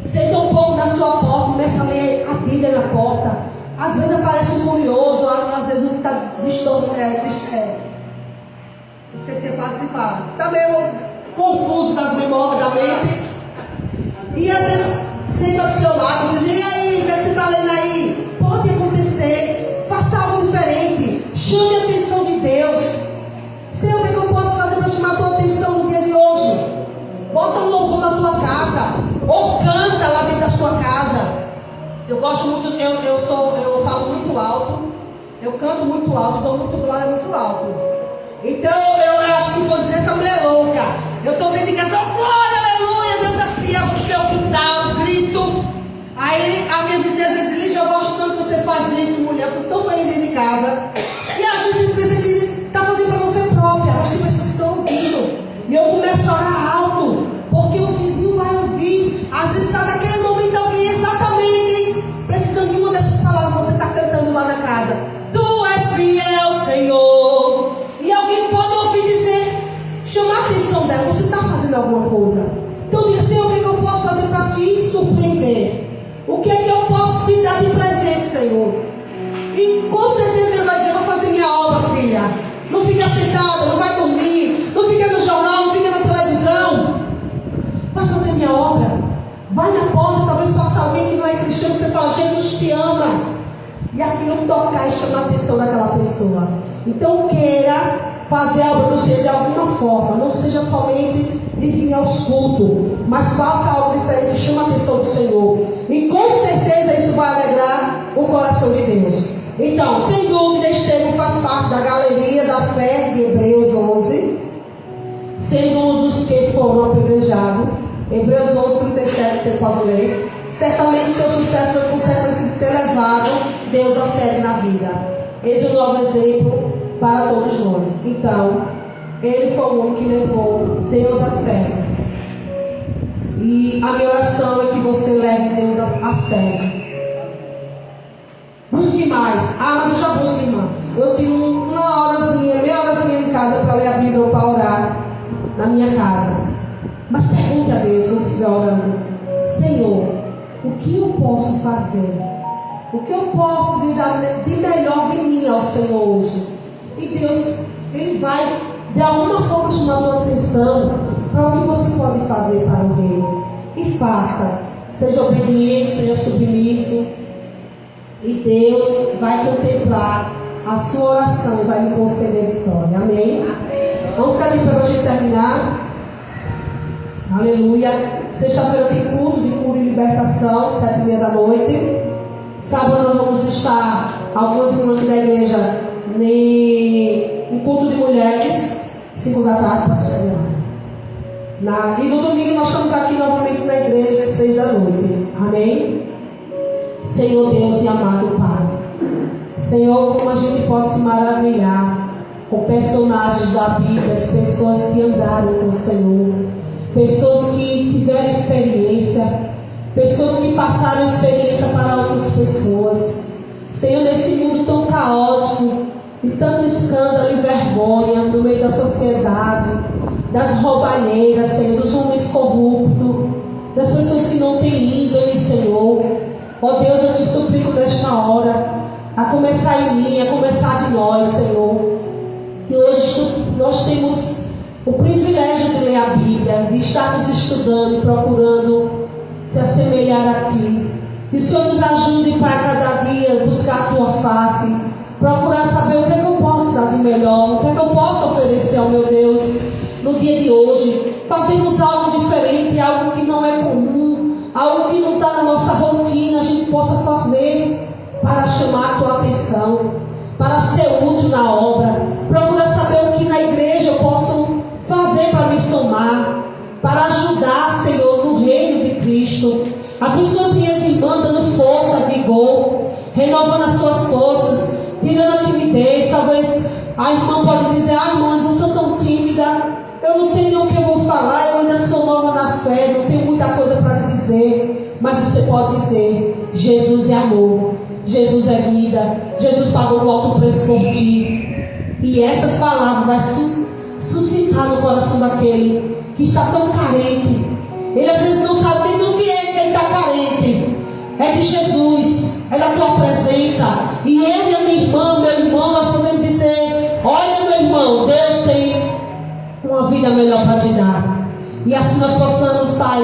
Senta um pouco na sua porta, começa a ler a Bíblia na porta. Às vezes aparece um curioso, às vezes um que está distorcido, esqueci a palavra que se fala. Está meio confuso das memórias da mente. E às vezes senta do seu lado e diz: e aí, o que você está lendo aí? Pode acontecer, faça algo diferente, chame a atenção de Deus. Senhor, o que eu posso fazer para chamar a tua atenção no dia de hoje? Bota um louvor na tua casa, ou canta lá dentro da sua casa. Eu gosto muito, eu falo muito alto, eu canto muito alto, dou muito glória muito alto. Então eu acho que vou dizer, essa mulher é louca. Eu estou dentro de casa, oh, glória, aleluia, Deus é fiel, no meu quintal, grito. Aí a minha vizinha diz: Lígia, eu gosto tanto que você faz isso, mulher. Eu fico tão feliz dentro de casa. E às vezes você pensa que está fazendo para você própria, mas tem pessoas que estão ouvindo. E eu começo a orar alto, porque o vizinho vai ouvir. Às vezes está naquele momento alguém exatamente precisando de uma dessas palavras que você está cantando lá na casa. Tu és fiel, Senhor. E alguém pode ouvir dizer, chamar a atenção dela: você está fazendo alguma coisa? Então diz: Senhor, o que eu posso fazer para te surpreender? O que é que eu posso te dar de presente, Senhor? E com certeza Deus vai dizer: vou fazer minha obra, filha. Não fica sentada, não vai dormir, não fica no jornal, não fica fala, Jesus te ama. E aquilo tocar e chamar a atenção daquela pessoa. Então queira fazer a obra do Senhor de alguma forma. Não seja somente de vir aos cultos, mas faça algo diferente, chama a atenção do Senhor. E com certeza isso vai alegrar o coração de Deus. Então, sem dúvida, Estevão faz parte da galeria da fé de Hebreus 11, sendo um dos que foram apedrejados. Hebreus 11, 37, você pode ler. Certamente seu sucesso foi consequência de ter levado Deus a sério na vida. Eis um novo exemplo para todos nós. Então, ele foi o homem que levou Deus a sério. E a minha oração é que você leve Deus a sério. Busque mais. Ah, mas eu já busco, irmã. Eu tenho uma horazinha, meia horazinha em casa para ler a Bíblia ou para orar na minha casa. Mas pergunte a Deus quando você estiver orando: Senhor, o que eu posso fazer? O que eu posso lhe dar de melhor de mim ao Senhor hoje? E Deus, Ele vai de alguma forma chamar a tua atenção para o que você pode fazer para o reino. E faça. Seja obediente, seja submisso. E Deus vai contemplar a sua oração e vai lhe conceder vitória. Amém? Vamos ficar de pé para a gente terminar. Aleluia. Sexta-feira tem culto de cura e libertação, 7h30 da noite. Sábado nós vamos estar, algumas irmãs aqui da igreja, em culto de mulheres, 5 da tarde. E no domingo nós estamos aqui novamente na igreja, 6 da noite. Amém? Senhor Deus e amado Pai, Senhor, como a gente pode se maravilhar com personagens da Bíblia, as pessoas que andaram com o Senhor, pessoas que tiveram experiência, pessoas que passaram experiência para outras pessoas. Senhor, nesse mundo tão caótico, de tanto escândalo e vergonha no meio da sociedade, das roubalheiras, Senhor, dos homens corruptos, das pessoas que não têm índole, Senhor. Ó Deus, eu te suplico nesta hora, a começar em mim, a começar de nós, Senhor, que hoje nós temos o privilégio de ler a Bíblia, de estarmos estudando e procurando se assemelhar a Ti. Que o Senhor nos ajude para cada dia buscar a Tua face, procurar saber o que é que eu posso dar de melhor, o que é que eu posso oferecer ao meu Deus no dia de hoje. Fazermos algo diferente, algo que não é comum, algo que não está na nossa rotina, a gente possa fazer para chamar a Tua atenção, para ser útil na obra. Procura saber o que na igreja eu posso fazer para me somar, para ajudar, Senhor, no reino de Cristo. Abençoa as minhas irmãs, dando força, vigor, renovando as suas forças, tirando a timidez. Talvez a irmã pode dizer: ah, irmãs, eu sou tão tímida, eu não sei nem o que eu vou falar, eu ainda sou nova na fé, não tenho muita coisa para lhe dizer. Mas você pode dizer: Jesus é amor, Jesus é vida, Jesus pagou um alto preço por ti. E essas palavras vão suscitar no coração daquele que está tão carente. Ele às vezes não sabe nem do que ele está carente. É de Jesus, é da tua presença. E eu e a minha irmã, meu irmão, nós podemos dizer: olha, meu irmão, Deus tem uma vida melhor para te dar. E assim nós possamos, Pai,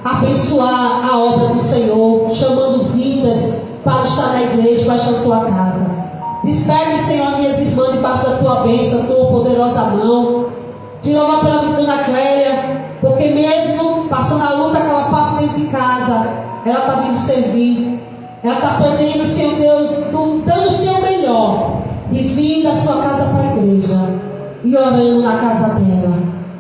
abençoar a obra do Senhor, chamando vidas para estar na igreja, para estar na tua casa. Despede, Senhor, minhas irmãs, debaixo da tua bênção, a tua poderosa mão. Te louvar pela vida da Clélia, porque mesmo passando a luta que ela passa dentro de casa, ela está vindo servir. Ela está podendo, Senhor Deus, dando o seu melhor, de vir da sua casa para a igreja e orando na casa dela.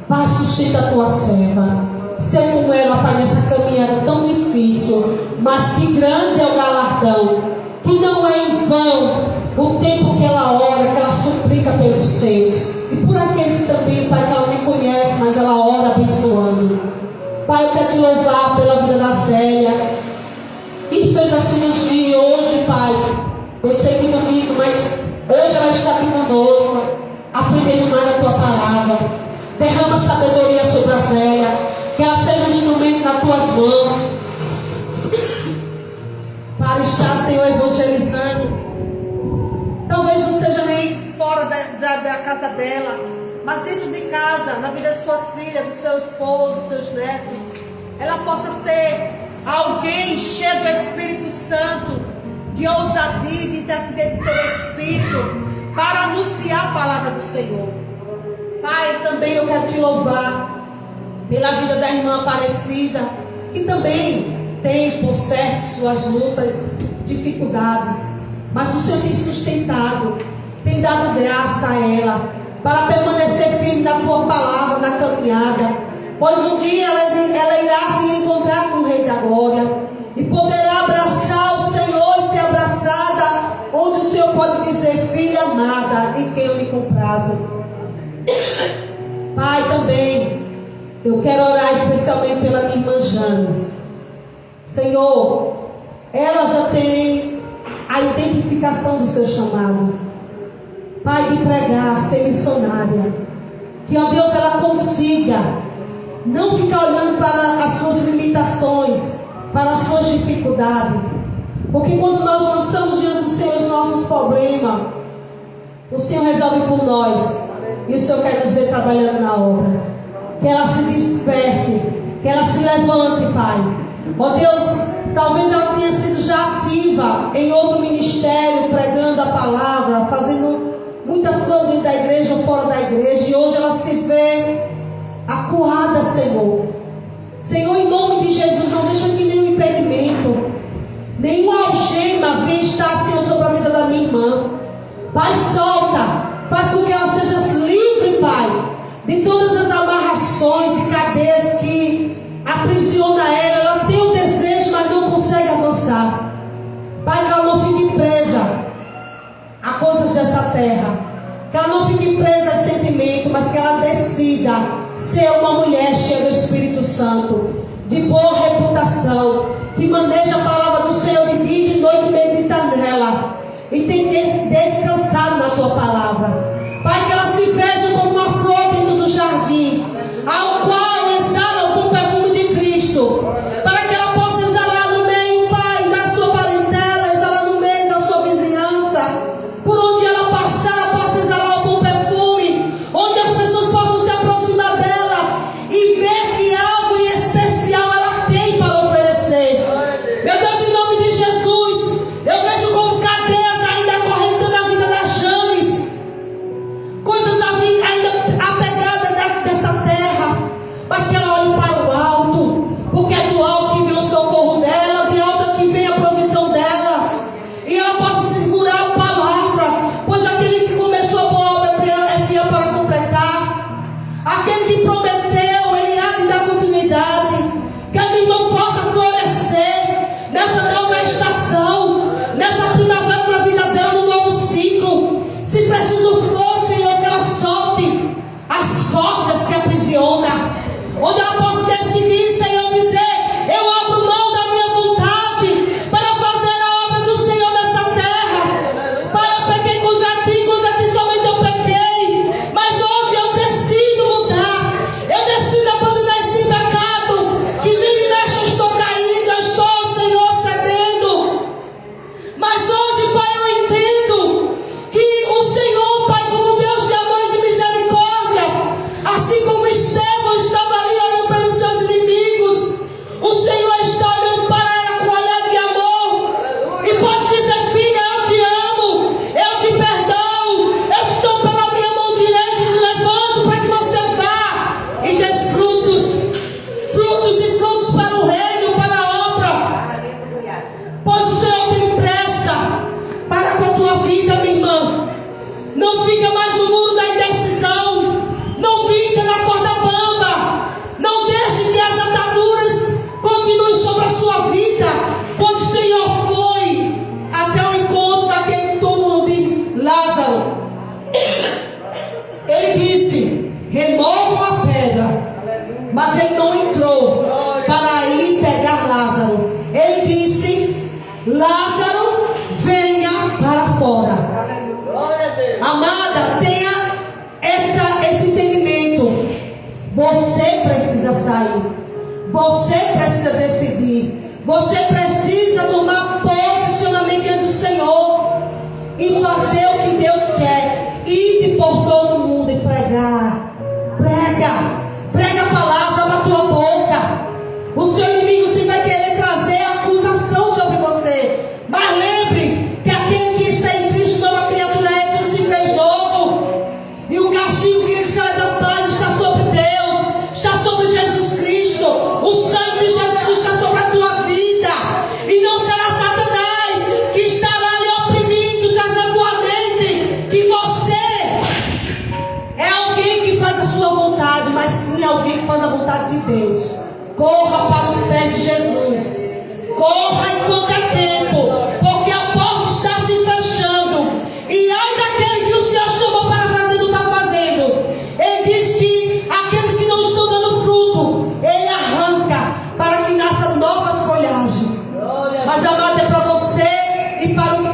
Pai, sustenta a tua serva. Ser como ela, Pai, nessa caminhada tão difícil, mas que grande é o galardão, que não é em vão o tempo que ela ora, que ela suplica pelos seus. E por aqueles também, Pai, que ela nem conhece, mas ela ora abençoando. Pai, eu quero te louvar pela vida da Zélia, que fez a cirurgia hoje, Pai. Eu sei que domingo, mas hoje ela está aqui conosco, aprendendo mais da tua palavra. Derrama sabedoria sobre a Zélia, que ela seja um instrumento nas tuas mãos, para estar, Senhor, evangelizando. Talvez não seja nem fora da casa dela, mas dentro de casa, na vida de suas filhas, do seu esposo, dos seus netos, ela possa ser alguém cheio do Espírito Santo, de ousadia, de intrepidez do teu Espírito, para anunciar a palavra do Senhor. Pai, também eu quero te louvar pela vida da irmã Aparecida, que também tem, por certo, suas lutas, dificuldades, mas o Senhor tem sustentado, tem dado graça a ela, para permanecer firme na tua palavra, na caminhada, pois um dia ela irá se encontrar com o Rei da Glória, e poderá abraçar o Senhor e ser abraçada, onde o Senhor pode dizer: filha amada, em quem eu me comprazo. Pai, também eu quero orar especialmente pela minha irmã Janes. Senhor, ela já tem a identificação do seu chamado, Pai, de pregar, ser missionária. Que, ó Deus, ela consiga não ficar olhando para as suas limitações, para as suas dificuldades, porque quando nós lançamos diante do Senhor os nossos problemas, o Senhor resolve por nós, e o Senhor quer nos ver trabalhando na obra. Que ela se desperte, que ela se levante, Pai. Ó Deus, talvez ela tenha sido já ativa em outro ministério, pregando a palavra, fazendo muitas coisas dentro da igreja ou fora da igreja, e hoje ela se vê acuada, Senhor. Senhor, em nome de Jesus, não deixa que nenhum impedimento, nenhuma algema venha estar, Senhor, sobre a vida da minha irmã. Pai, solta, faz com que ela seja livre, Pai, de todas as amarrações e cadeias que aprisiona ela. Ela tem o desejo, mas não consegue avançar. Pai, que ela não fique presa a coisas dessa terra, que ela não fique presa a sentimento, mas que ela decida ser uma mulher cheia do Espírito Santo, de boa reputação, que maneja a palavra do Senhor de dia e de noite, medita nela e tem descansado na sua palavra. Pai, que ela se veja como uma flor dentro do jardim, ao qual exala o bom perfume de Cristo, para que ela possa exalar no meio, Pai, da sua parentela, exalar no meio da sua vizinhança, por onde ela passar, ela possa exalar o bom perfume, onde as pessoas possam se aproximar dela e ver que algo em especial ela tem para oferecer. Meu Deus, em nome de Jesus, eu vejo como cadeias ainda acorrentando a vida da Janes.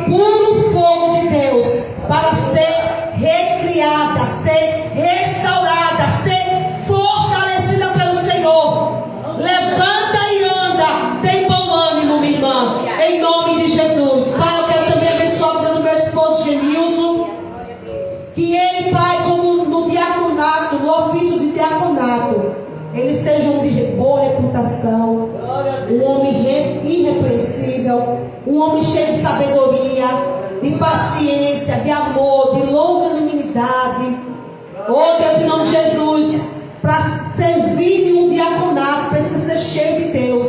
puro fogo de Deus para ser recriada, ser restaurada, ser fortalecida pelo Senhor. Levanta e anda, tem bom ânimo, minha irmã, em nome de Jesus. Pai, eu quero também abençoar a vida do meu esposo Genilson, que ele, Pai, como no diaconato, no ofício de diaconato, ele seja um homem de boa reputação, um homem irrepreensível, um homem cheio de sabedoria, de paciência, de amor, de longanimidade. Oh Deus, em nome de Jesus, para servir em um diaconato, precisa ser cheio de Deus,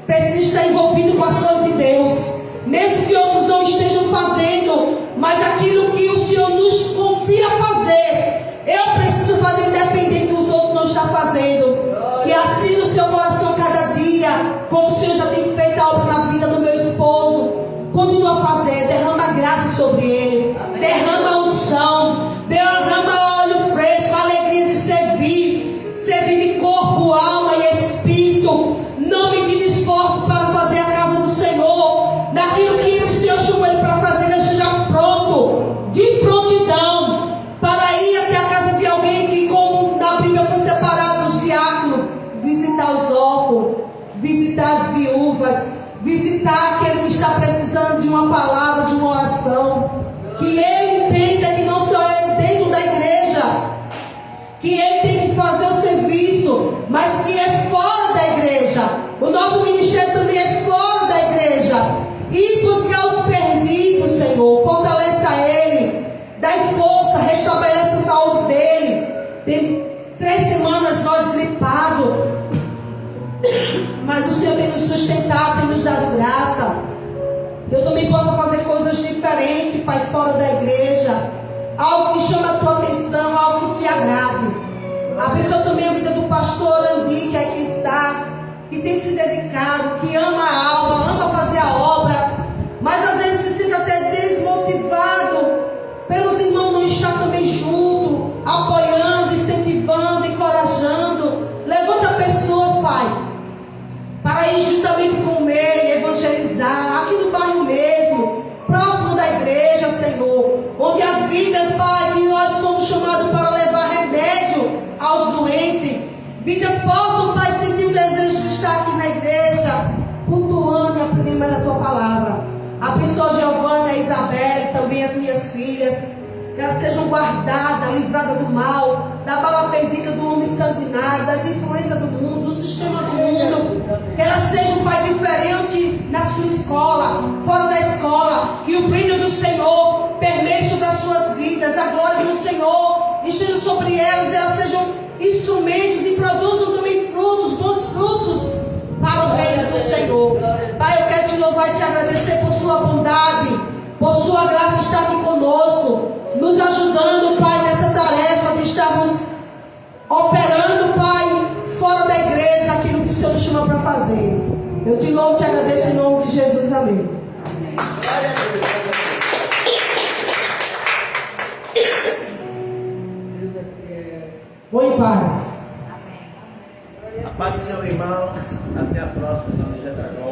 precisa estar envolvido com as coisas de Deus, mesmo que outros não estejam fazendo, mas aquilo que o Senhor nos confia fazer, eu preciso fazer independente dos outros não estar fazendo. E assim no seu coração cada dia, como o Senhor já tem feito a obra na vida do meu esposo, continua a fazer, derrama graça sobre ele, derrama unção, derrama óleo fresco, a alegria de servir de corpo, alma e espírito, não medindo esforço para fazer a casa do Senhor, naquilo que o Senhor chamou ele para fazer, ele esteja pronto, de prontidão, para ir até a casa de alguém que, como na Bíblia foi separado os diáconos, visitar os órfãos, visitar as viúvas, visitar aquele que está precisando de uma palavra, de uma oração, que ele entenda que não só é dentro da igreja que ele tem que fazer o serviço, mas que é fora da igreja. O nosso ministério também é fora da igreja. E buscar os perdidos, Senhor, fortaleça ele, dai força, restabeleça a saúde dele. Tem 3 semanas nós gripados, mas o Senhor tem nos sustentado, tem nos dado graça. Eu também possa fazer coisas diferentes, Pai, fora da igreja, algo que chama a tua atenção, algo que te agrade. Abençoa também a vida do pastor Andi, que aqui está, que tem se dedicado, que ama a alma, ama fazer a obra, mas às vezes se sente até desmotivado pelos irmãos não estar também junto, apoiando, incentivando, encorajando. Levanta pessoas, Pai, para ir juntamente com ele, evangelizar, aqui no bairro mesmo, próximo da igreja, Senhor, onde as vidas, Pai, que nós somos chamados para levar remédio aos doentes, vidas possam, Pai, sentir o desejo de estar aqui na igreja, cultuando e aprendendo mais da tua palavra. Abençoa a Giovana e a Isabelle, também as minhas filhas, que elas sejam guardadas, livradas do mal, da bala perdida do homem sanguinário, das influências do mundo, do sistema do mundo, que elas sejam, Pai, diferente na sua escola, fora da escola, que o brilho do Senhor permeie sobre as suas vidas, a glória do Senhor esteja sobre elas, e elas sejam instrumentos e produzam também frutos, bons frutos para o reino do Senhor. Pai, eu quero te louvar e te agradecer por sua bondade, por sua graça estar aqui conosco, nos ajudando, Pai, nessa tarefa de estarmos operando, Pai, fora da igreja, aquilo que o Senhor nos chamou para fazer. Eu te louvo e te agradeço em nome de Jesus, amém. Vou em paz. A paz do Senhor, irmãos. Até a próxima, na Igreja da Glória.